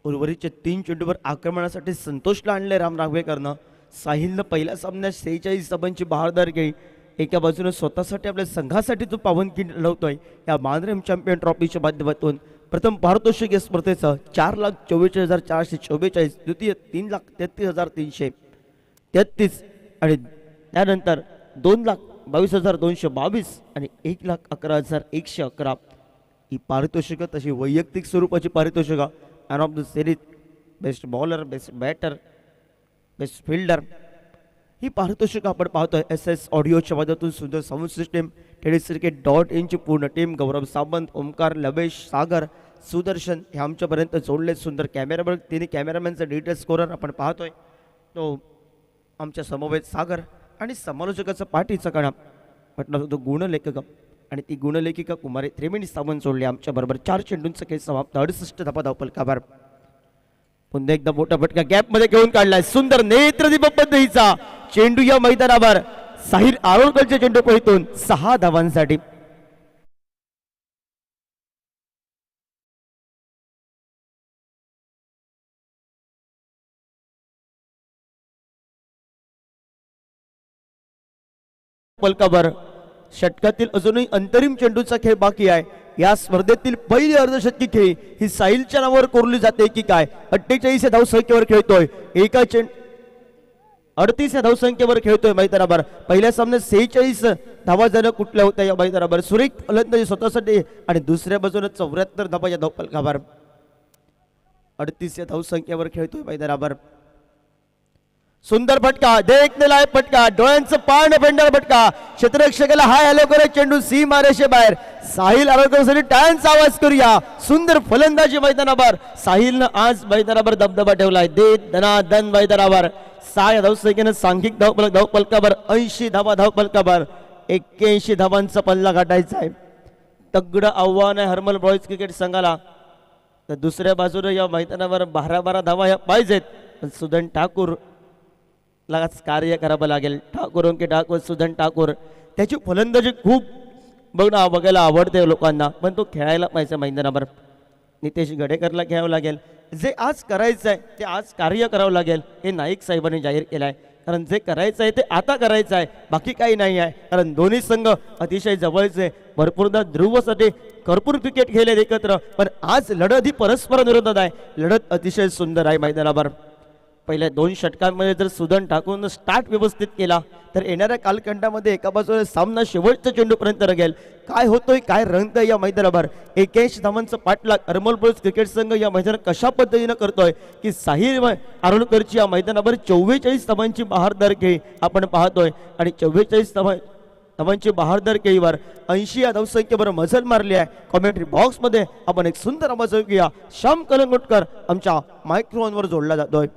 उर्वरितच्या 3 चेंडूवर आक्रमणासाठी संतोषला आणले राम राघवेकरनं. साहिलनं पहिल्या सामन्यात 46 धावांची बहारदार केली. एका बाजूने स्वतःसाठी आपल्या संघासाठी तो पावनखिंड लढवतोय या मांद्रेम चॅम्पियन ट्रॉफीच्या माध्यमातून. प्रथम पारितोषिक या स्पर्धेचं 4,24,444, द्वितीय 3,33,333 आणि त्यानंतर 2,22,222 आणि 1,11,111 ही पारितोषिकं. तशी वैयक्तिक स्वरूपाची पारितोषिकं man of the series, best bowler, best batter, best fielder ही पारितोषिकं आपण पाहतोय. SS ऑडिओच्या माध्यमातून सुंदर साऊंड सिस्टीम, टेनिस क्रिकेट.in ची पूर्ण टीम, गौरव सावंत, ओमकार, लवेश, सागर, सुदर्शन हे आमच्यापर्यंत जोडले. सुंदर कॅमेरावर तिने कॅमेरामॅनचा डिटेल स्कोरर आपण पाहतोय तो आमच्या समवेत सागर आणि समालोचकाचा पाठीचा कणा म्हटलं तो गुणलेखक आणि ती गुणलेखिका कुमारी त्रिवेणी सावंत जोडली आमच्याबरोबर. 4 चेंडूंचा खेळ समाप्त. 68 धावा धावपलकावर. पुन्हा एकदा मोठा फटका गॅप मध्ये घेऊन काढलाय. सुंदर नेत्रदीप पद्धतीचा चेंडू या मैदानावर साहिल आरोळकरच्या चेंडू पळीतून 6 धावांसाठी. पलकावर षटकातील अजूनही अंतरिम चेंडूचा खेळ बाकी आहे. या स्पर्धेतील पहिली अर्धशतकी खेळी ही साहिलच्या नावावर कोरली जाते की काय. 48 या धावसंख्येवर खेळतोय. एका 38 या धावसंख्येवर खेळतोय मैदानावर. पहिल्या सामन्यात 46 धावा जण कुठल्या होत्या या मैदानावर. सुरेख फलंदाजी स्वतःसाठी आणि दुसऱ्या बाजूने 74 धावा या धावपलकावर. 38 या धावसंख्येवर खेळतोय मैदानावर. सुंदर फटका देखने फटका डोळ्यांचं पान फेंडर फटका क्षेत्ररक्षकाला हाय हॅलो करत चेंडू सीमा रेषेबाहेर. साहिल आरोग्यासाठी टाळ्यांचा आवाज करूया. सुंदर फलंदाजी मैदानावर. साहिलनं आज मैदानावर दबदबा ठेवलाय. दे दनादन मैदानावर 6 धावसंख्येनं सांघिक धावपलकावर 80 धावा धावपलकावर. 81 धावांचा पल्ला गाठायचा आहे. तगडं आव्हान आहे हर्मल बॉईज क्रिकेट संघाला. तर दुसऱ्या बाजूने या मैदानावर 12 धावा या पाहिजेत. पण सुदन ठाकूर लाच कार्य करावं लागेल. ठाकूर सुदन ठाकूर त्याची फलंदाजी खूप बघायला आवडते लोकांना. पण तो खेळायला पाहिजे मैदानावर. नितेश गडेकरला खेळावं लागेल. जे आज करायचं आहे ते आज कार्य करावं लागेल हे नाईक साहेबांनी जाहीर केलं आहे. कारण जे करायचं आहे ते आता करायचं आहे, बाकी काही नाही आहे. कारण दोन्ही संघ अतिशय जवळचे, भरपूरदा ध्रुवसाठी भरपूर क्रिकेट खेळले एकत्र. पण आज लढत ही परस्पर विरोधात आहे. लढत अतिशय सुंदर आहे मैदानावर. पहिल्या 2 षटकांमध्ये जर सुदन ठाकूरनं स्टार्ट व्यवस्थित केला तर येणाऱ्या कालखंडामध्ये एका बाजूला सामना शेवटच्या चेंडूपर्यंत रगेल. काय होतोय काय रंगतंय या मैदानावर. 81 धावांचं पाठलाग अरमोल बॉईज क्रिकेट संघ या मैदानात कशा पद्धतीनं करतोय की साहिल आरोळकरची या मैदानावर 44 धावांची बहारदार खेळी आपण पाहतोय. आणि 44 धावांची बहारदार खेळीवर 80 या धावसंख्येवर मजल मारली आहे. कॉमेंट्री बॉक्समध्ये आपण एक सुंदर आवाज ऐकूया. श्याम कलंगुटकर आमच्या मायक्रोफोनवर जोडला जातोय.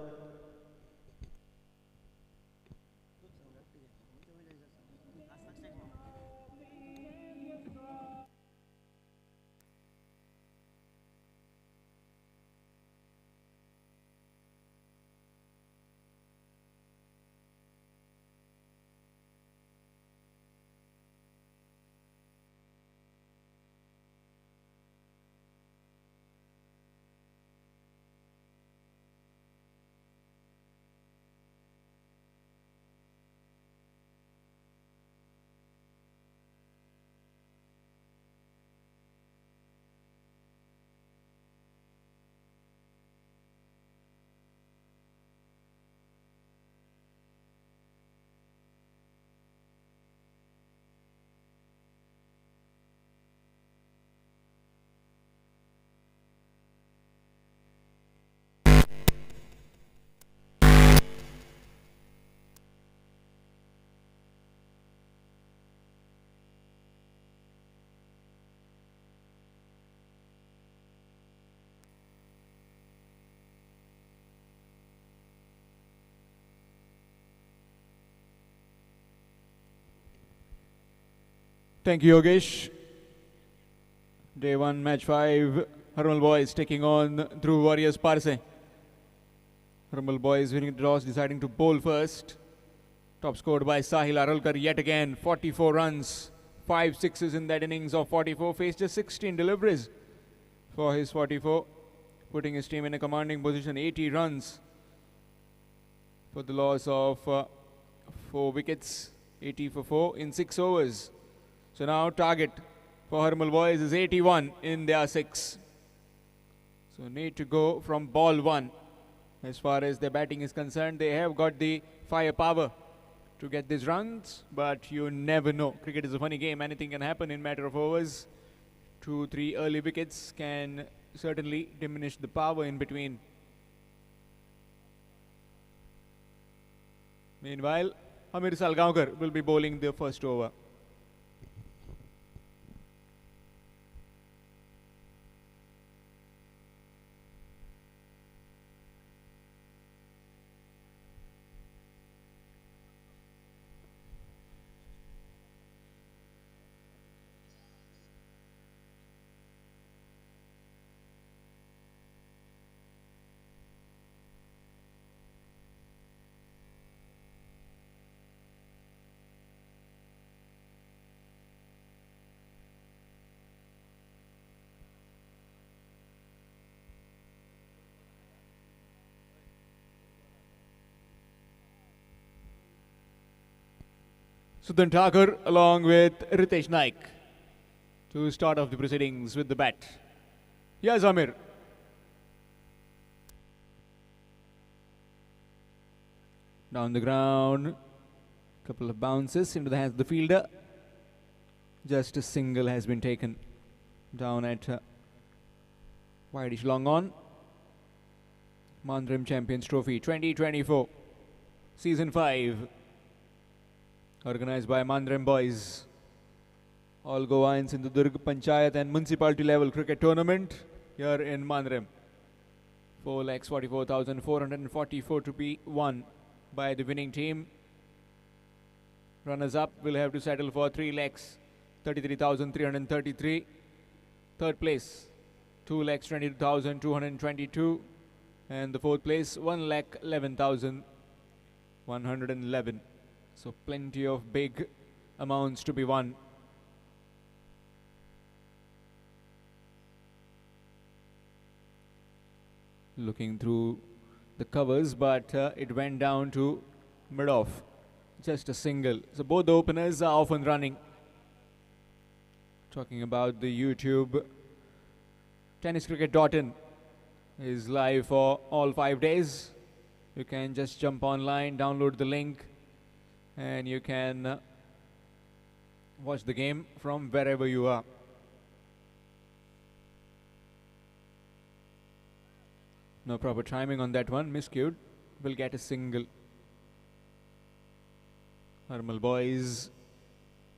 Thank you, Yogesh. Day 1, match 5. Harmal Boys taking on Dhruv Warriors Parse. Harmal Boys winning the toss, deciding to bowl first. Top scored by Sahil Arolkar yet again. 44 runs, 5 sixes in that innings of 44. Faced just 16 deliveries for his 44. Putting his team in a commanding position. 80 runs for the loss of 4 wickets. 80 for 4 in 6 overs. So now target for Harmal Boys is 81 in their 6. So need to go from ball 1. As far as their batting is concerned, they have got the firepower to get these runs, but you never know. Cricket is a funny game. Anything can happen in matter of overs. 2-3 early wickets can certainly diminish the power in between. Meanwhile, Amir Salgaonkar will be bowling the first over. Sudan Thakur along with Ritesh Naik to start off the proceedings with the bat. Here's Amir. Down the ground, couple of bounces into the hands of the fielder. Just a single has been taken down at wideish long on. Mandrim Champions Trophy 2024 Season 5 organized by Mandrim Boys. All Goa in Sindhudurg Panchayat and Municipality level cricket tournament here in Mandrim. 4,44,444 to be won by the winning team. Runners up will have to settle for 3,33,333. Third place 2,22,222. And the fourth place 1,11,111. So plenty of big amounts to be won. Looking through the covers, but it went down to mid-off. Just a single. So both the openers are off and running. Talking about the YouTube, tenniscricket.in is live for all 5 days. You can just jump online, download the link, and you can watch the game from wherever you are. No proper timing on that one. Miscued. Will get a single. Harmal Boys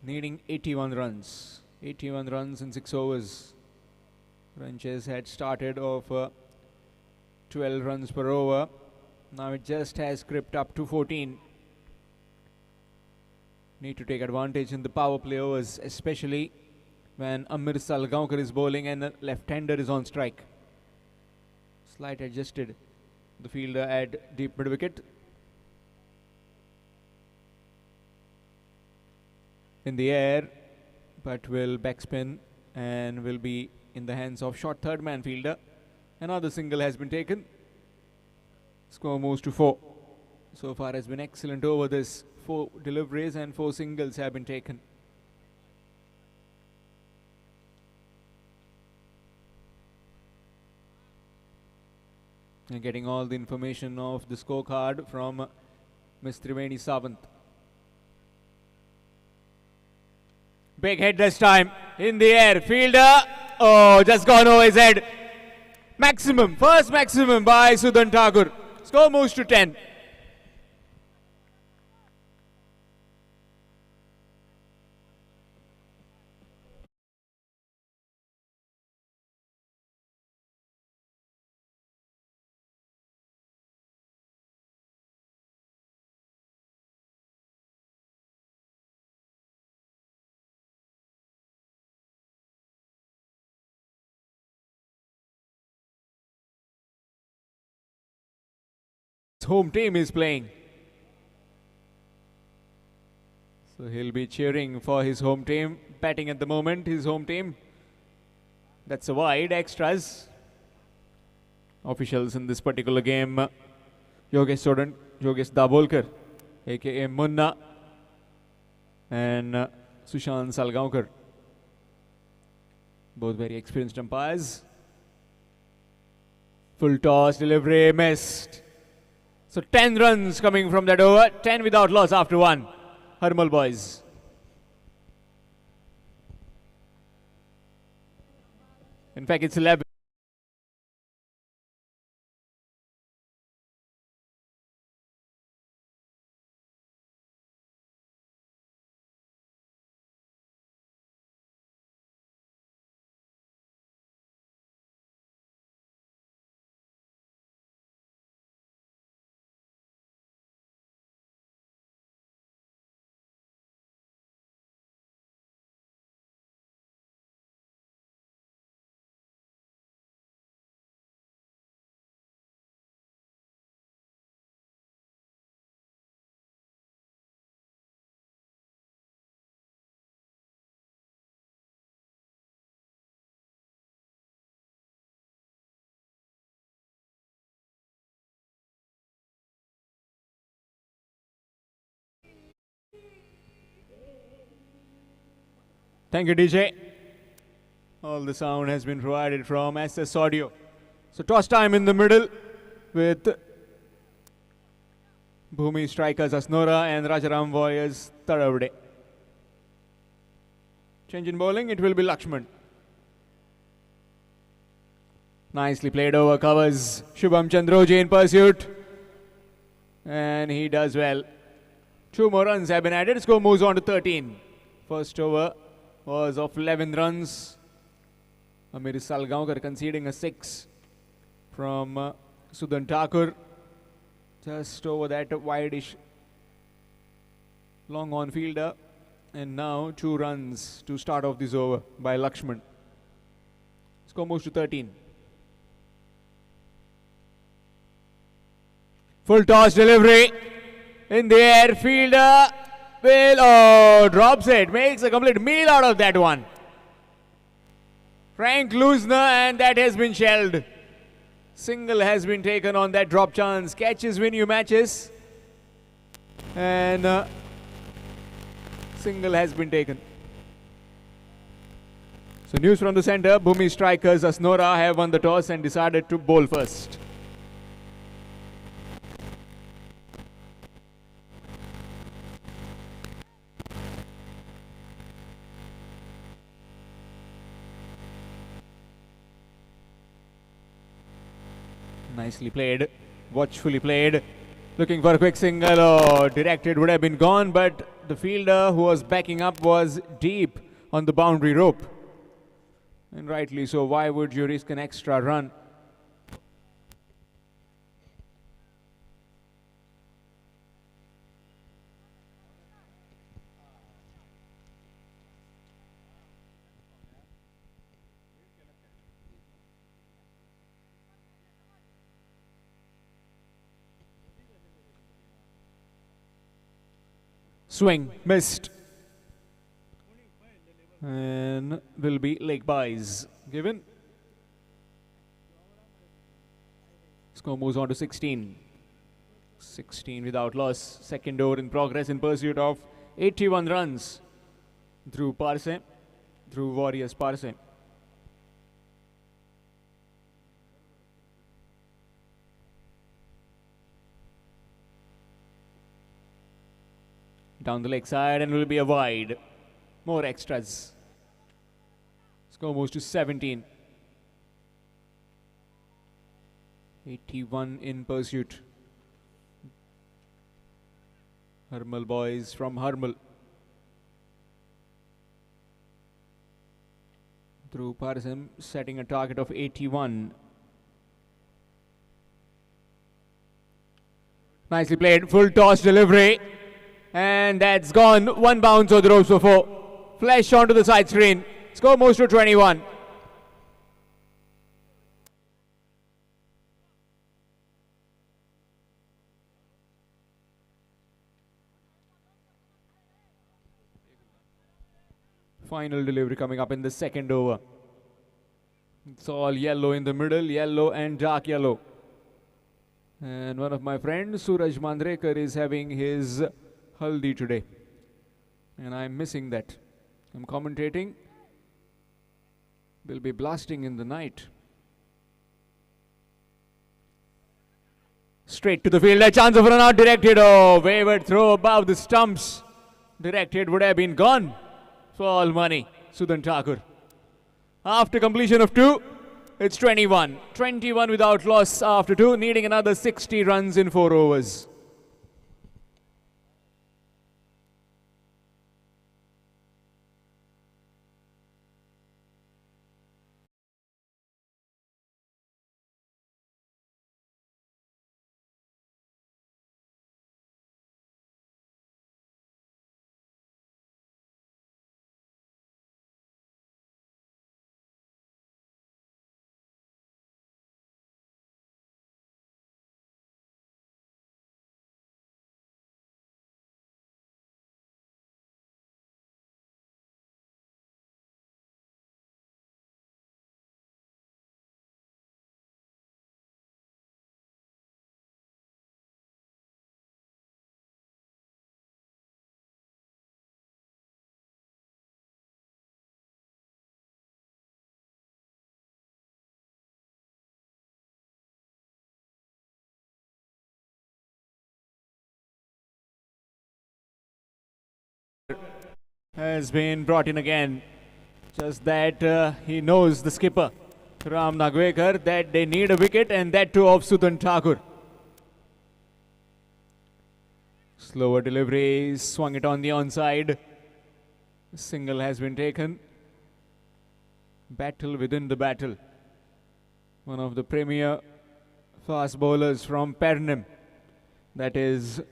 needing 81 runs. 81 runs in 6 overs. Ranches had started off 12 runs per over. Now it just has crept up to 14. Need to take advantage in the power play overs, especially when Amir Salgaonkar is bowling and the left-hander is on strike. Slight adjusted. The fielder at deep mid-wicket. In the air, but will backspin and will be in the hands of short third man fielder. Another single has been taken. Score moves to 4. So far has been excellent over this. 4 deliveries and 4 singles have been taken. And getting all the information of the scorecard from Ms. Triveni Sawant. Big hit this time. In the air. Fielder. Oh, just gone over his head. Maximum. First maximum by Sudan Thakur. Score moves to 10. His home team is playing. So he'll be cheering for his home team. Batting at the moment, his home team. That's a wide. Extras. Officials in this particular game. Yogesh Dabolkar, aka Munna, and Sushant Salgaonkar. Both very experienced umpires. Full toss, delivery, missed. So 10 runs coming from that over. 10 without loss after 1. Harmal Boys. In fact, it's 11. Thank you, DJ. All the sound has been provided from SS Audio. So toss time in the middle with Bhumi Strikers Asnora and Rajaram Warriors Taravde. Change in bowling, it will be Lakshman. Nicely played over, covers Shubham Chandroji in pursuit. And he does well. 2 more runs have been added. Score moves on to 13. First over was of 11 runs. Amir Salgaonkar conceding a 6 from Sudan Thakur. Just over that wideish long on fielder. And now 2 runs to start off this over by Lakshman. Score moves to 13. Full toss delivery in the air. Fielder will, drops it. Makes a complete meal out of that one. Frank Lusner, and that has been shelled. Single has been taken on that drop chance. Catches win you matches. And single has been taken. So news from the center. Bhumi Strikers Asnora have won the toss and decided to bowl first. Nicely played, watchfully played, looking for a quick single. Directed would have been gone, but the fielder who was backing up was deep on the boundary rope. And rightly so, why would you risk an extra run? Swing, missed. And will be leg byes given. Score moves on to 16. 16 without loss. Second over in progress in pursuit of 81 runs. Dhruv Parse, Dhruv Warriors Parse. Down the leg side and will be a wide. More extras. Score moves to 17. 81 in pursuit. Harmal boys from Harmal. Dhruv Parse setting a target of 81. Nicely played. Full toss delivery. And that's gone. 1 bounce on the ropes for 4. Flash onto the side screen. Score moves to 21. Final delivery coming up in the second over. It's all yellow in the middle, yellow and dark yellow. And one of my friends, Suraj Mandrekar, is having his haldi today. And I'm missing that. I'm commentating. We'll be blasting in the night. Straight to the field, a chance of run out directed. Wayward throw above the stumps. Directed would have been gone for all money. Sudan Thakur. After completion of 2, it's 21. 21 without loss after 2, needing another 60 runs in 4 overs. has been brought in again. Just that he knows, the skipper, Ram Nagwekar, that they need a wicket, and that too of Sudan Thakur. Slower delivery, swung it on the onside. Single has been taken. Battle within the battle. One of the premier fast bowlers from Pernem. That is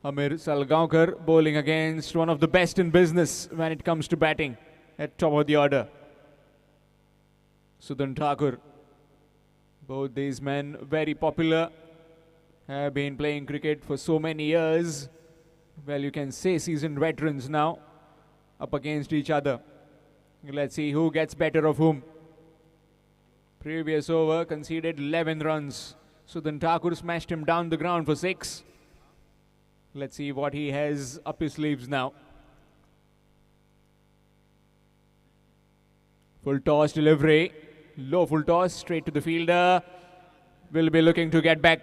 Amir Salgaonkar, bowling against one of the best in business when it comes to batting at top of the order. Sudan Thakur. Both these men very popular, have been playing cricket for so many years. Well, you can say seasoned veterans now, up against each other. Let's see who gets better of whom. Previous over conceded 11 runs. Sudan Thakur smashed him down the ground for 6. Let's see what he has up his sleeves now. Full toss delivery. Low full toss straight to the fielder. Will be looking to get back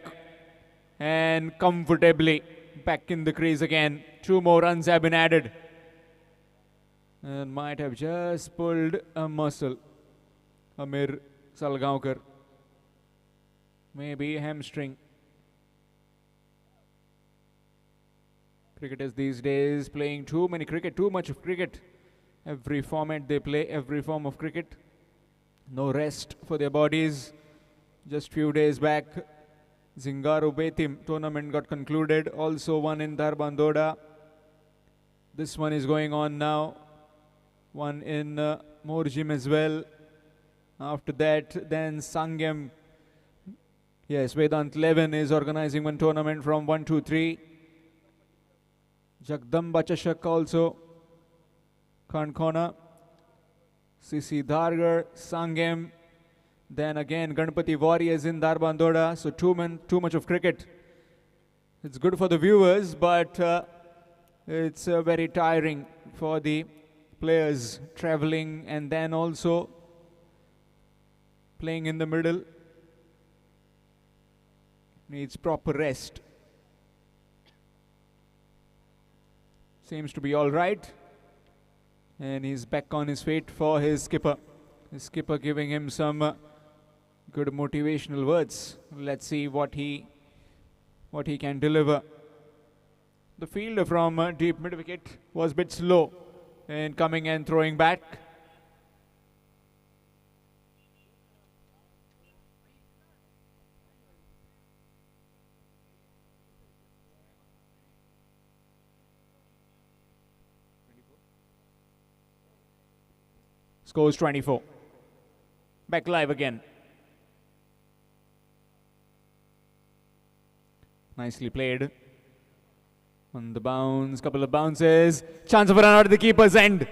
and comfortably back in the crease again. 2 more runs have been added. And might have just pulled a muscle. Amir Salgaonkar. Maybe a hamstring. Cricketers these days playing too much of cricket. Every format they play, every form of cricket. No rest for their bodies. Just few days back, Zingaru Betim tournament got concluded. Also one in Dharbandora. This one is going on now. One in Morjim as well. After that, then Sangam. Yes, Vedant 11 is organizing one tournament from 1 to 3. Jagdamba Chashak also. Kankhona. Sisi Dhargar, Sangam. Then again, Ganpati Warriors in Dharbandora. So too much of cricket. It's good for the viewers, but it's very tiring for the players traveling and then also playing in the middle. Needs proper rest. Seems to be all right. And he's back on his feet for his skipper. His skipper giving him some good motivational words. Let's see what he can deliver. The fielder from deep mid wicket was a bit slow in coming and throwing back. Scores 24. Back live again. Nicely played. On the bounce, couple of bounces. Chance of a run out of the keeper's end.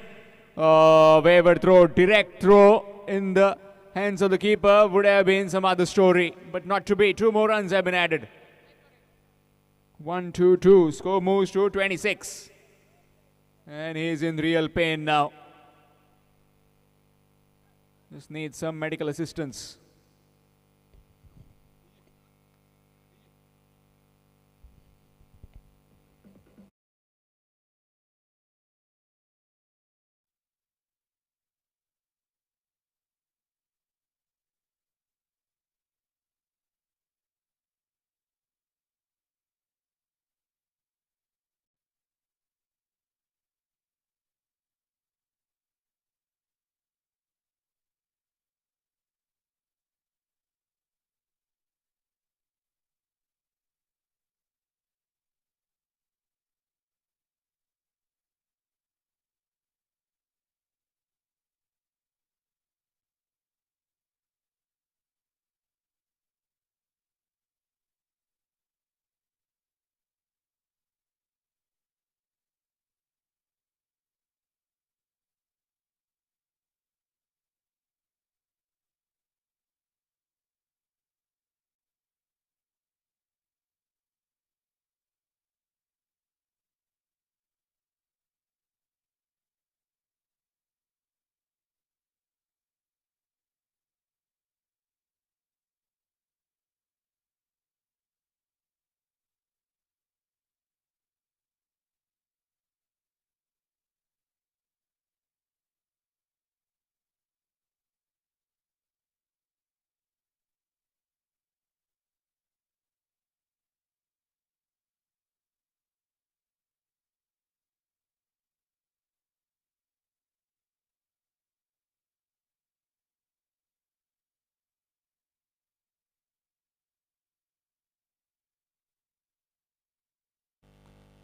Wayward throw, direct throw in the hands of the keeper. Would have been some other story, but not to be. 2 more runs have been added. 1-2-2. Score moves to 26. And he's in real pain now. Just needs some medical assistance.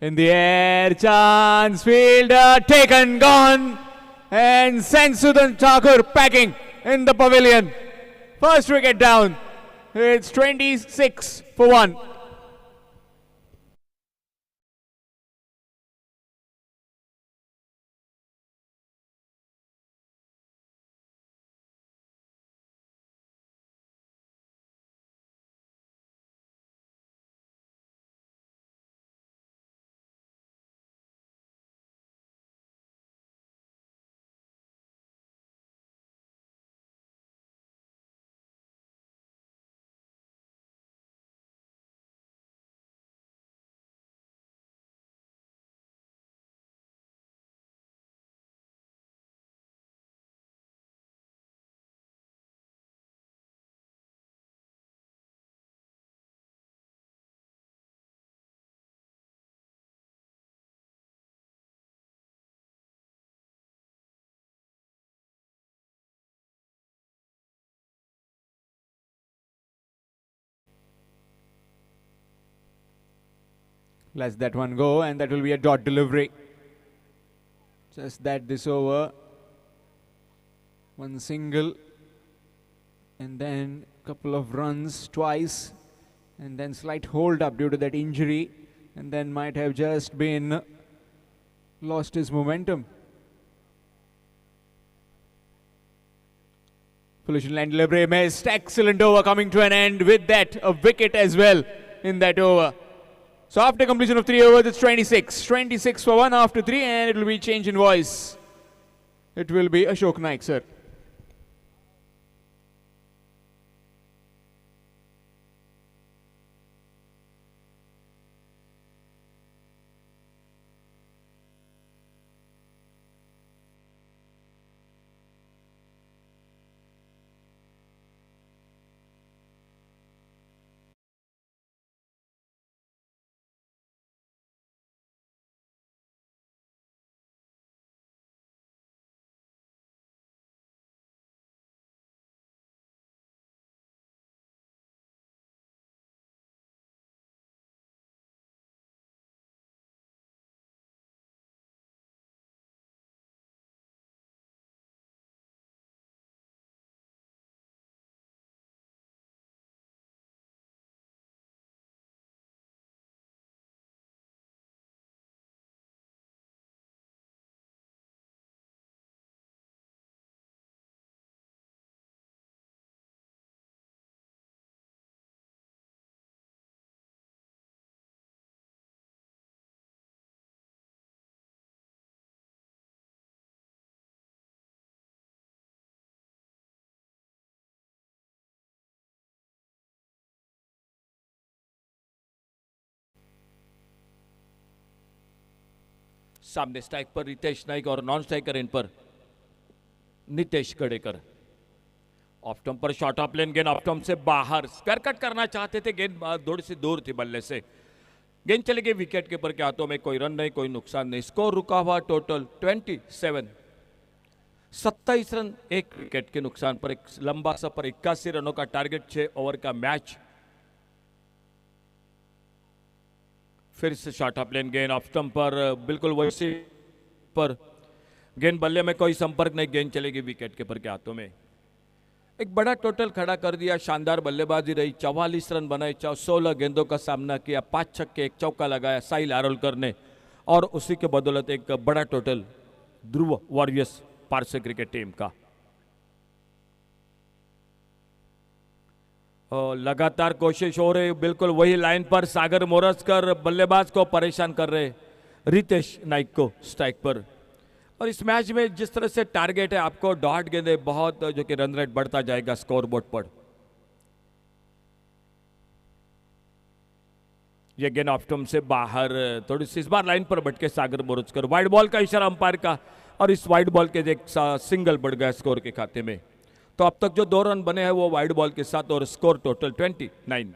In the air, chance, fielder taken, gone. And Sansudan Thakur packing in the pavilion. First wicket down. It's 26 for 1. Lets that one go, and that will be a dot delivery. Just that this over. One single, and then couple of runs twice, and then slight hold up due to that injury, and then might have just been lost his momentum. Collision line delivery missed. Excellent over coming to an end with that a wicket as well in that over. So after completion of 3 overs, it's 26. 26 for 1 after 3, and it will be change in voice. It will be Ashok Naik, sir. सामने strike पर रितेश नाइक और non striker इन पर Nitesh Gadekar. Off stump पर short of length गेंद off stump से बाहर, square cut करना चाहते थे, गेंद थोड़ी सी दूर थी बल्ले से, गेंद चली गई विकेट कीपर के हाथों में। कोई रन नहीं, कोई नुकसान नहीं। स्कोर रुका हुआ टोटल 27, 27 रन एक विकेट के नुकसान पर। एक लंबा सफर, 81 रनों का टारगेट, 6 ओवर का मैच। फिर से शॉर्ट ऑफ लेन गेंद ऑफ स्टंप पर, बिल्कुल वैसे पर गेंद बल्ले में कोई संपर्क नहीं, गेंद चलेगी विकेट कीपर के हाथों में। एक बड़ा टोटल खड़ा कर दिया, शानदार बल्लेबाजी रही, 44 रन बनाए, 16 गेंदों का सामना किया, 5 छक्के 1 चौका लगाया साहिल आरोलकर ने, और उसी के बदौलत एक बड़ा टोटल ध्रुव वॉरियर्स पारसे क्रिकेट टीम का। लगातार कोशिश हो रही, बिल्कुल वही लाइन पर सागर मोरस्कर बल्लेबाज को परेशान कर रहे, रितेश नाइक को स्ट्राइक पर। और इस मैच में जिस तरह से टारगेट है आपको, डॉट गेंदे बहुत, जो कि रन रेट बढ़ता जाएगा स्कोर बोर्ड पर। यह गेंद ऑफ स्टंप से बाहर, थोड़ी सी इस बार लाइन पर भटके सागर मोरस्कर। वाइड बॉल का इशारा अंपायर का, और इस वाइड बॉल के एक सिंगल बढ़ गया स्कोर के खाते में। तो अब तक जो 2 रन बने हैं वो वाइड बॉल के साथ, और स्कोर टोटल 28।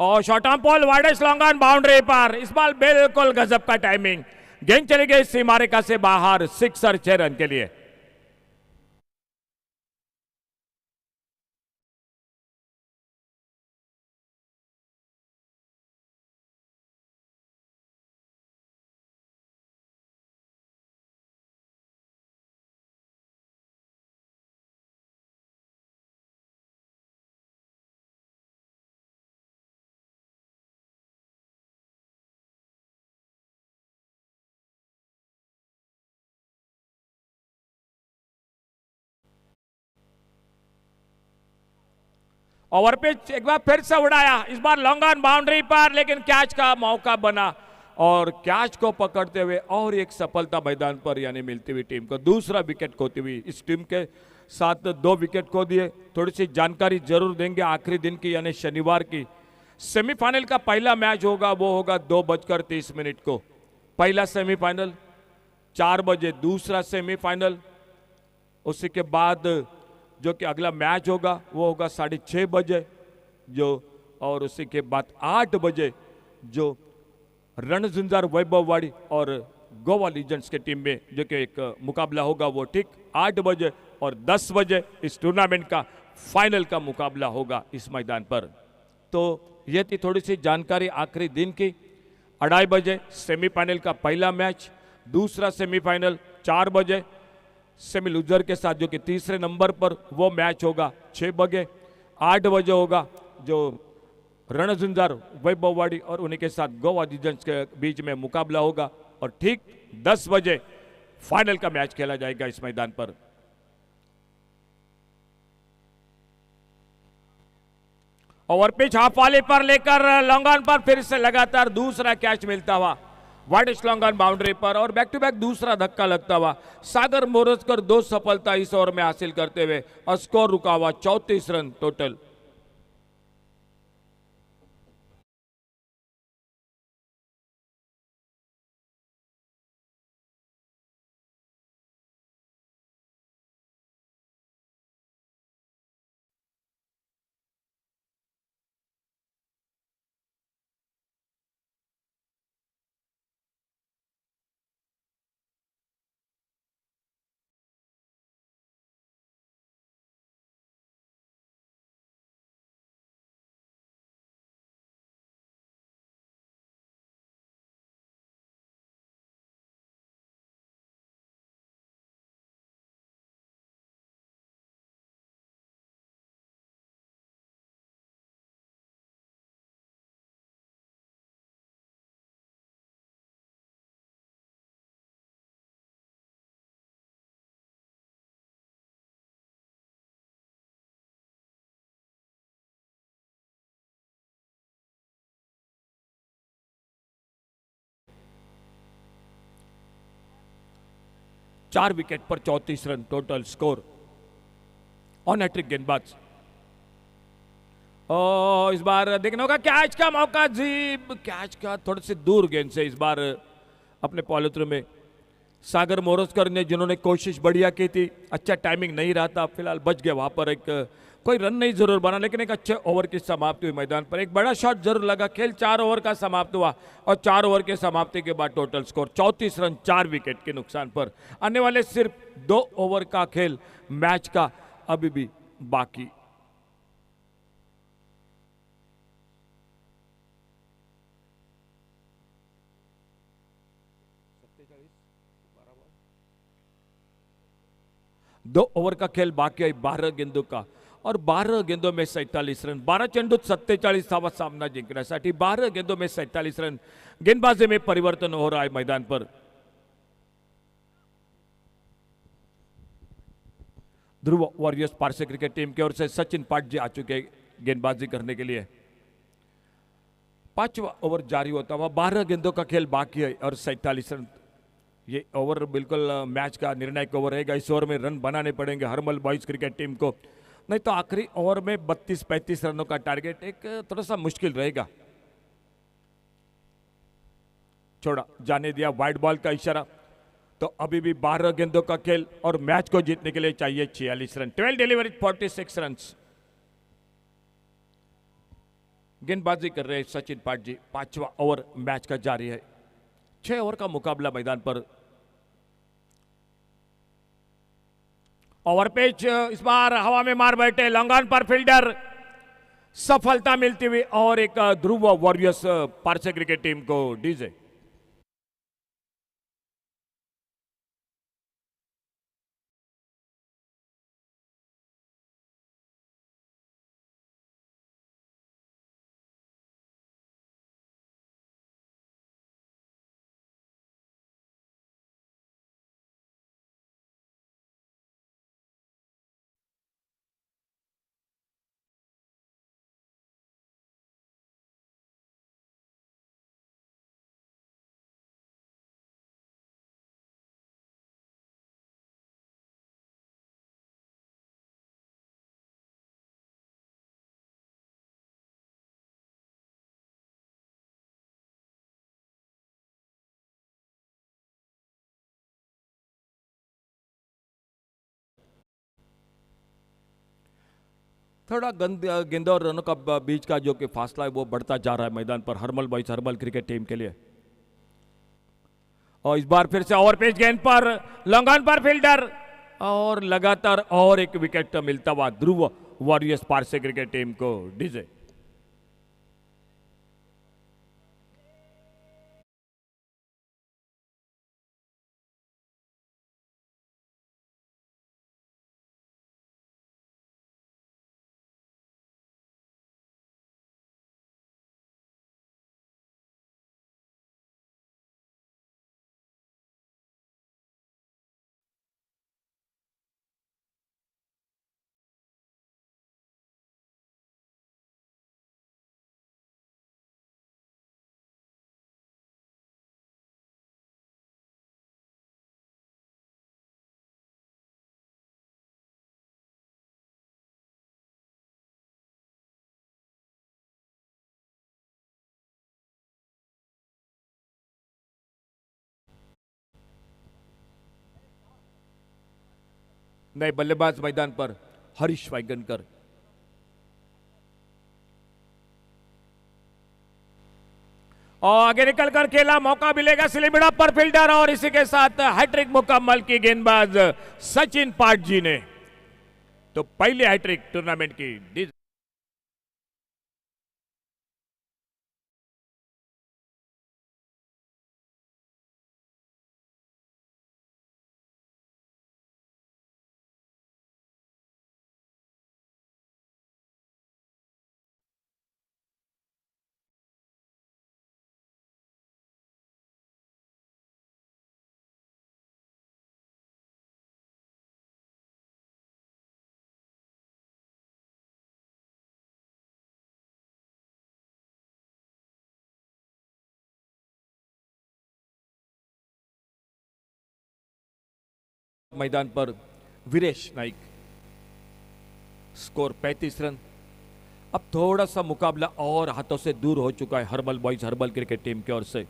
और short on ball, widest long on boundary पर, इस बार बिल्कुल गजब का टाइमिंग, गेंद चली गई सीमा रेखा से बाहर, 6 और 6 रन के लिए। ओवर पिच एक बार फिर से उड़ाया, इस बार लॉन्ग ऑन बाउंड्री पर, लेकिन कैच का मौका बना और कैच को पकड़ते हुए और एक सफलता मैदान पर यानी मिलती हुई टीम को, दूसरा विकेट खोती हुई। इस टीम के साथ 2 विकेट खो दिए। थोड़ी सी जानकारी जरूर देंगे आखिरी दिन की यानी शनिवार की। सेमीफाइनल का पहला मैच होगा वो होगा 2:30 को, पहला सेमीफाइनल 4 बजे, दूसरा सेमीफाइनल उसी के बाद जो कि अगला मैच होगा वो होगा 6:30 बजे जो, और उसी के बाद 8 बजे जो रणझुंझार वैभववाड़ी और गोवा लीजेंड्स के टीम में जो कि एक मुकाबला होगा वो ठीक 8 बजे, और 10 बजे इस टूर्नामेंट का फाइनल का मुकाबला होगा इस मैदान पर। तो ये थी थोड़ी सी जानकारी आखिरी दिन की। 2:30 बजे सेमीफाइनल का पहला मैच, दूसरा सेमीफाइनल 4 बजे सेमी लूजर के साथ जो कि तीसरे नंबर पर वो मैच होगा 6 बजे। 8 बजे होगा जो रणझुंझार वैभववाड़ी और उन्हीं के साथ गोवा लीजेंड्स के बीच में मुकाबला होगा, और ठीक 10 बजे फाइनल का मैच खेला जाएगा इस मैदान पर। ओवर पिच हाफ वाले पर लेकर लॉन्ग ऑन पर फिर से लगातार दूसरा कैच मिलता हुआ वाइड लॉन्ग ऑन बाउंड्री पर, और बैक टू बैक दूसरा धक्का लगता हुआ सागर मोरजकर 2 सफलता इस ओवर में हासिल करते हुए, और स्कोर रुका हुआ 34 रन टोटल। चार विकेट पर 34 run total score on hattrick गेंदबाज। इस बार देखने होगा कैच का मौका जी, कैच का थोड़े से दूर गेंद से इस बार अपने पॉलिथ्रो में सागर मोरजकर ने, जिन्होंने कोशिश बढ़िया की थी, अच्छा टाइमिंग नहीं रहा था, फिलहाल बच गया वहां पर। एक कोई रन नहीं जरूर बना, लेकिन एक अच्छे ओवर की समाप्ति हुई मैदान पर। एक बड़ा शॉट जरूर लगा। खेल 4 ओवर का समाप्त हुआ, और 4 ओवर के समाप्ति के बाद टोटल स्कोर 34 रन 4 विकेट के नुकसान पर। आने वाले सिर्फ 2 ओवर का खेल मैच का अभी भी बाकी। दो ओवर का खेल बाकी है 12 गेंदों का, और 12 गेंदों में 47 रन, 12 चेंडूत 47 धावा सामना जिंकण्यासाठी 12 गेंदों में 47 रन। गेंदबाजी में परिवर्तन हो रहा है मैदान पर। ध्रुव वॉरियर्स पारसे क्रिकेट टीम की ओर से सचिन पाठ जी आ चुके हैं गेंदबाजी करने के लिए। 5वां ओवर जारी होता हुआ, 12 गेंदों का खेल बाकी है और 47 रन। ये ओवर बिल्कुल मैच का निर्णायक ओवर रहेगा। इस ओवर में रन बनाने पड़ेंगे हरमल बॉयज क्रिकेट टीम को, नहीं तो आखिरी ओवर में 32-35 रनों का टारगेट एक थोड़ा सा मुश्किल रहेगा। छोड़ा जाने दिया, वाइड बॉल का इशारा। तो अभी भी 12 गेंदों का खेल और मैच को जीतने के लिए चाहिए 46 रन। 12 delivery 46 run. गेंदबाजी कर रहे हैं सचिन पाठ जी। 5वां ओवर मैच का जारी है। 6 ओवर का मुकाबला मैदान पर। ओवर पिच इस बार हवा में मार बैठे, लॉन्ग ऑन पर फील्डर, सफलता मिलती हुई, और एक ध्रुव वॉरियर्स पारसे क्रिकेट टीम को डीजे। थोड़ा गेंदा और रनों का बीच का जो कि फासला है वो बढ़ता जा रहा है मैदान पर Harmal boys Harmal cricket team के लिए। और इस बार फिर से ओवर पेज गेंद पर लॉन्ग ऑन पर फील्डर और लगातार और एक विकेट मिलता हुआ ध्रुव वॉरियर्स पारसे क्रिकेट टीम को डीजे। नए बल्लेबाज मैदान पर हरीश वाइगनकर। और आगे निकलकर खेला मौका मिलेगा स्लिमिड़ा पर फील्डर और इसी के साथ हैट्रिक मुकम्मल की गेंदबाज सचिन पाठजी ने। तो पहले हैट्रिक टूर्नामेंट की। मैदान पर वीरेश नाइक। Score 35 run. अब थोड़ा सा मुकाबला और हाथों से दूर हो चुका है herbal boys herbal cricket team की ओर से।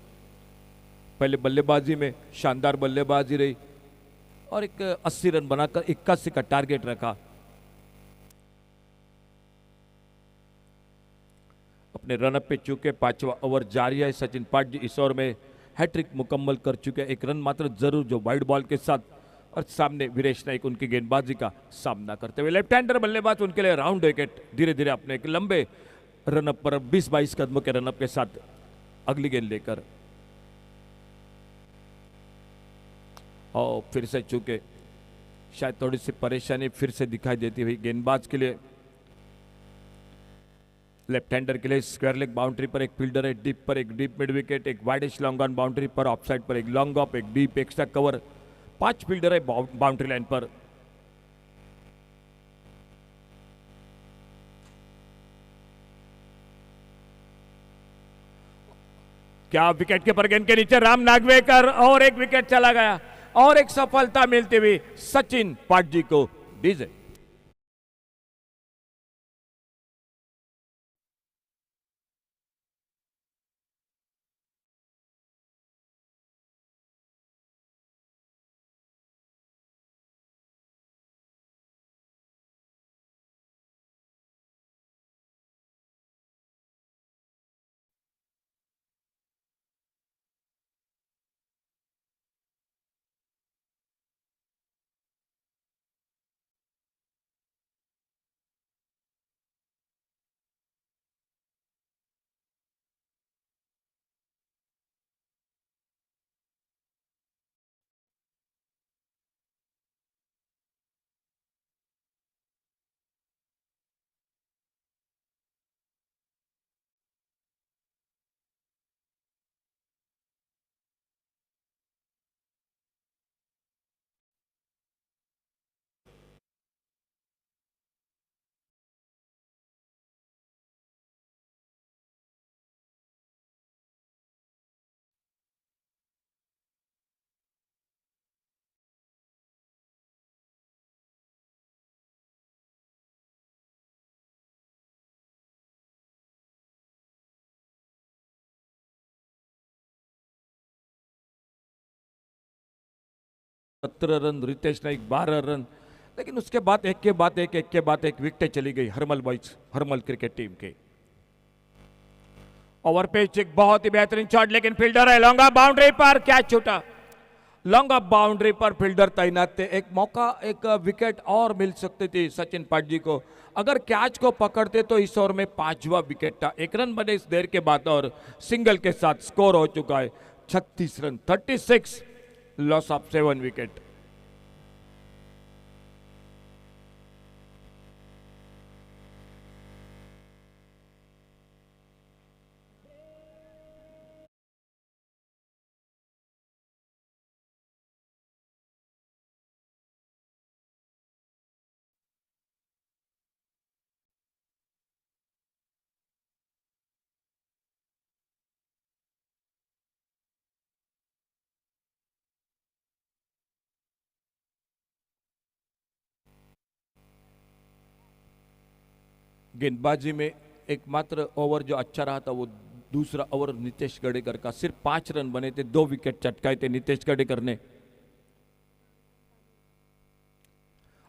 पहले बल्लेबाजी में शानदार बल्लेबाजी रही और एक 80 रन बनाकर 81 का टारगेट रखा। अपने रनअप पे चुके 5वां ओवर जारी है। सचिन पाठजी इस ओवर में हैट्रिक मुकम्मल कर चुके। एक रन मात्र जरूर जो वाइड बॉल के साथ और सामने वीरेश नाइक उनकी गेंदबाजी का सामना करते हुए। लेफ्ट हैंडर बल्लेबाज उनके लिए राउंड विकेट। धीरे धीरे अपने एक लंबे रनअप पर 20-22 कदमों के रनअप के साथ अगली गेंद लेकर और फिर से चूके शायद थोड़ी सी परेशानी फिर से दिखाई देती हुई गेंदबाज के लिए। लेफ्ट हैंडर के लिए स्क्वायर लेग बाउंड्री पर एक फील्डर है, डीप पर एक डीप मिड विकेट, एक वाइडिश लॉन्ग ऑन बाउंड्री पर, ऑफ साइड पर एक लॉन्ग ऑफ, एक डीप एक्स्ट्रा कवर, 5 फील्डर है बाउंड्री लाइन पर। क्या विकेट के पर गेंद के नीचे राम नागवेकर और एक विकेट चला गया और एक सफलता मिलती हुई सचिन पाठजी को डीजे। सत्रह रन, रितेश नाइक 12 रन, लेकिन उसके बाद एक के बाद एक विकेट चली गई Harmal boys Harmal cricket team के। ओवर पिच एक बहुत ही बेहतरीन शॉट, लेकिन फील्डर है लॉन्ग ऑफ बाउंड्री पर, कैच छूटा। लॉन्ग ऑफ बाउंड्री पर फील्डर तैनात थे, एक मौका, एक विकेट और मिल सकती थी सचिन पाटजी को। अगर कैच को पकड़ते तो इस ओवर में 5वां विकेट था। 1 रन बने इस देर के बाद और सिंगल के साथ स्कोर हो चुका है 36 रन, 36, लॉस ऑफ 7 विकेट। गेंदबाजी में एकमात्र ओवर जो अच्छा रहा था वो दूसरा ओवर नितेश गडेकर का, सिर्फ 5 रन बने थे, 2 विकेट चटकाए थे नितेश गडेकर ने।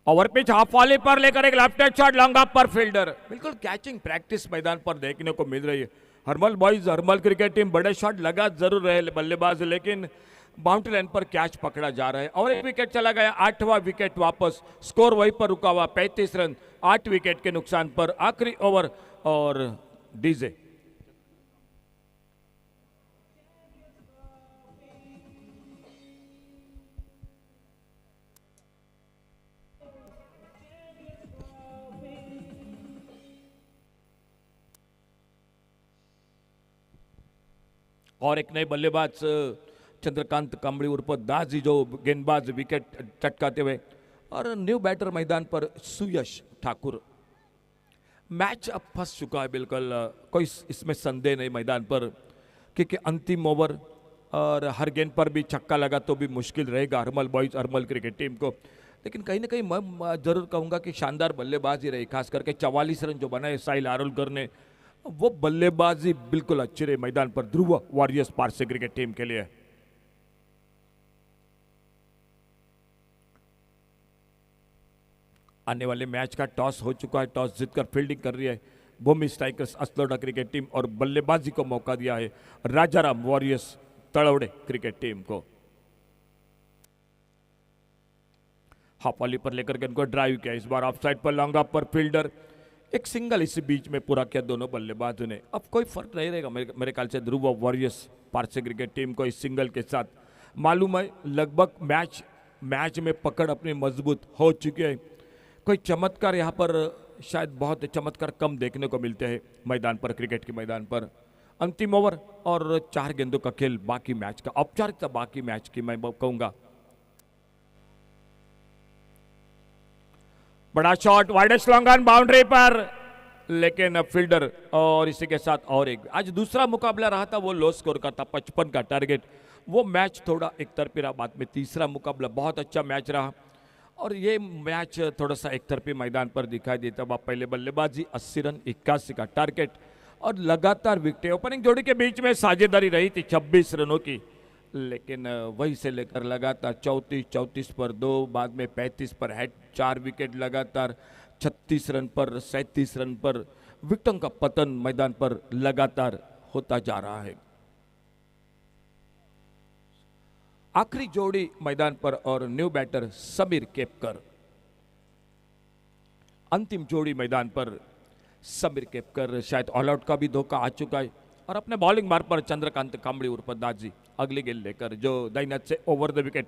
ओवर पिच हाफ वॉली पर लेकर एक left hand shot long off पर फील्डर। बिल्कुल कैचिंग प्रैक्टिस मैदान पर देखने को मिल रही है। Harmal boys Harmal cricket team बड़े शॉट लगा जरूर रहे बल्लेबाज, लेकिन बाउंड्री लाइन पर कैच पकड़ा जा रहा है और एक विकेट चला गया, 8वां विकेट वापस, स्कोर वहीं पर रुका हुआ 35 रन 8 विकेट के नुकसान पर। आखिरी ओवर और डीजे और एक नए बल्लेबाज चंद्रकांत कांबड़ी उर्फ दाजी जो गेंदबाज विकेट चटकाते हुए, और न्यू बैटर मैदान पर सुयश ठाकुर। मैच अब फंस चुका है बिल्कुल, कोई इसमें संदेह नहीं मैदान पर, क्योंकि अंतिम ओवर और हर गेंद पर भी छक्का लगा तो भी मुश्किल रहेगा Harmal boys Harmal cricket team को। लेकिन कहीं ना कहीं मैं जरूर कहूँगा कि शानदार बल्लेबाजी रही, खास करके 44 रन जो बनाए साहिल आरोलकर ने, वो बल्लेबाजी बिल्कुल अच्छी रही मैदान पर ध्रुव वॉरियर्स पारसे क्रिकेट टीम के लिए। आने वाले मैच का टॉस हो चुका है, टॉस जीतकर फील्डिंग कर रही है भूमि स्ट्राइकर्स असलोडा क्रिकेट टीम और बल्लेबाजी को मौका दिया है राजाराम वॉरियर्स तड़वड़े क्रिकेट टीम को। हाफ वॉली पर लेकर के इनको ड्राइव किया, इस बार ऑफ साइड पर लॉन्ग ऑफ पर फील्डर, एक सिंगल इसी बीच में पूरा किया दोनों बल्लेबाजों ने। अब कोई फर्क नहीं रहेगा मेरे ख्याल से ध्रुव वॉरियर्स पारसे क्रिकेट टीम को इस सिंगल के साथ। मालूम है लगभग मैच में पकड़ अपनी मजबूत हो चुकी है। कोई चमत्कार यहाँ पर शायद बहुत चमत्कार कम देखने को मिलते हैं मैदान पर, क्रिकेट के मैदान पर। अंतिम ओवर और 4 गेंदों का खेल बाकी मैच का, औपचारिकता बाकी मैच की मैं कहूंगा। बड़ा shot widest long on boundary पर, लेकिन अब फील्डर, और इसी के साथ और एक आज दूसरा मुकाबला रहा था वो लो स्कोर का था, 55 का टारगेट, वो मैच थोड़ा एक तरफी रहा। बाद में तीसरा मुकाबला बहुत अच्छा मैच रहा और ये मैच थोड़ा सा एक तरफी मैदान पर दिखाई देता। पहले बल्लेबाजी 80 रन 81 का टारगेट और लगातार विकेट। ओपनिंग जोड़ी के बीच में साझेदारी रही थी 26 रनों की, लेकिन वहीं से लेकर लगातार 34 पर 2, बाद में 35 पर हेड, 4 विकेट लगातार, 36 रन पर 37 रन पर विकेटों का पतन मैदान पर लगातार होता जा रहा है। आखिरी जोड़ी मैदान पर और न्यू बैटर समीर केपकर, अंतिम जोड़ी मैदान पर समीर केपकर, शायद ऑल आउट का भी धोखा आ चुका है और अपने बॉलिंग मार्ग पर चंद्रकांत कांबड़ी उर्फ दाजी अगली गेंद लेकर जो दाईनाथ से over the wicket.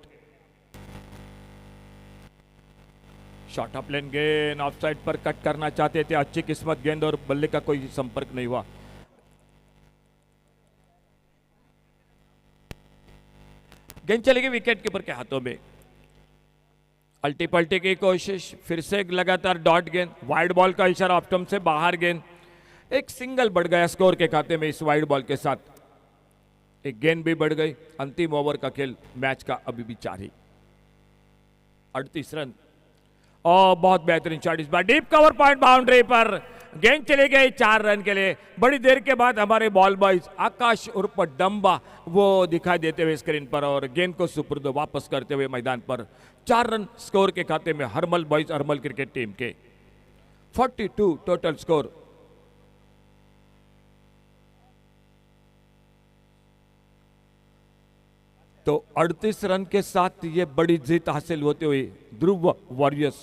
Short of length गेंद ऑफ साइड पर कट करना चाहते थे, अच्छी किस्मत, गेंद और बल्ले का कोई संपर्क नहीं हुआ। गेंद चली गई विकेट कीपर के हाथों में। अल्टी पल्टी की कोशिश, फिर से लगातार डॉट गेंद, वाइड बॉल का इशारा, ऑफ स्टंप से बाहर गेंद, एक सिंगल बढ़ गया स्कोर के खाते में इस वाइड बॉल के साथ, एक गेंद भी बढ़ गई। अंतिम ओवर का खेल मैच का अभी भी जारी, 38 रन और बहुत बेहतरीन शॉट, इस बार डीप कवर पॉइंट बाउंड्री पर गेंद चले गए 4 रन के लिए। बड़ी देर के बाद हमारे बॉल बॉयज आकाश उर्फ डंबा वो दिखाई देते हुए स्क्रीन पर और गेंद को सुपुर्द वापस करते हुए मैदान पर 4 रन स्कोर के खाते में Harmal boys Harmal cricket team के 42 टोटल स्कोर। तो 38 रन के साथ ये बड़ी जीत हासिल होते हुए ध्रुव वॉरियर्स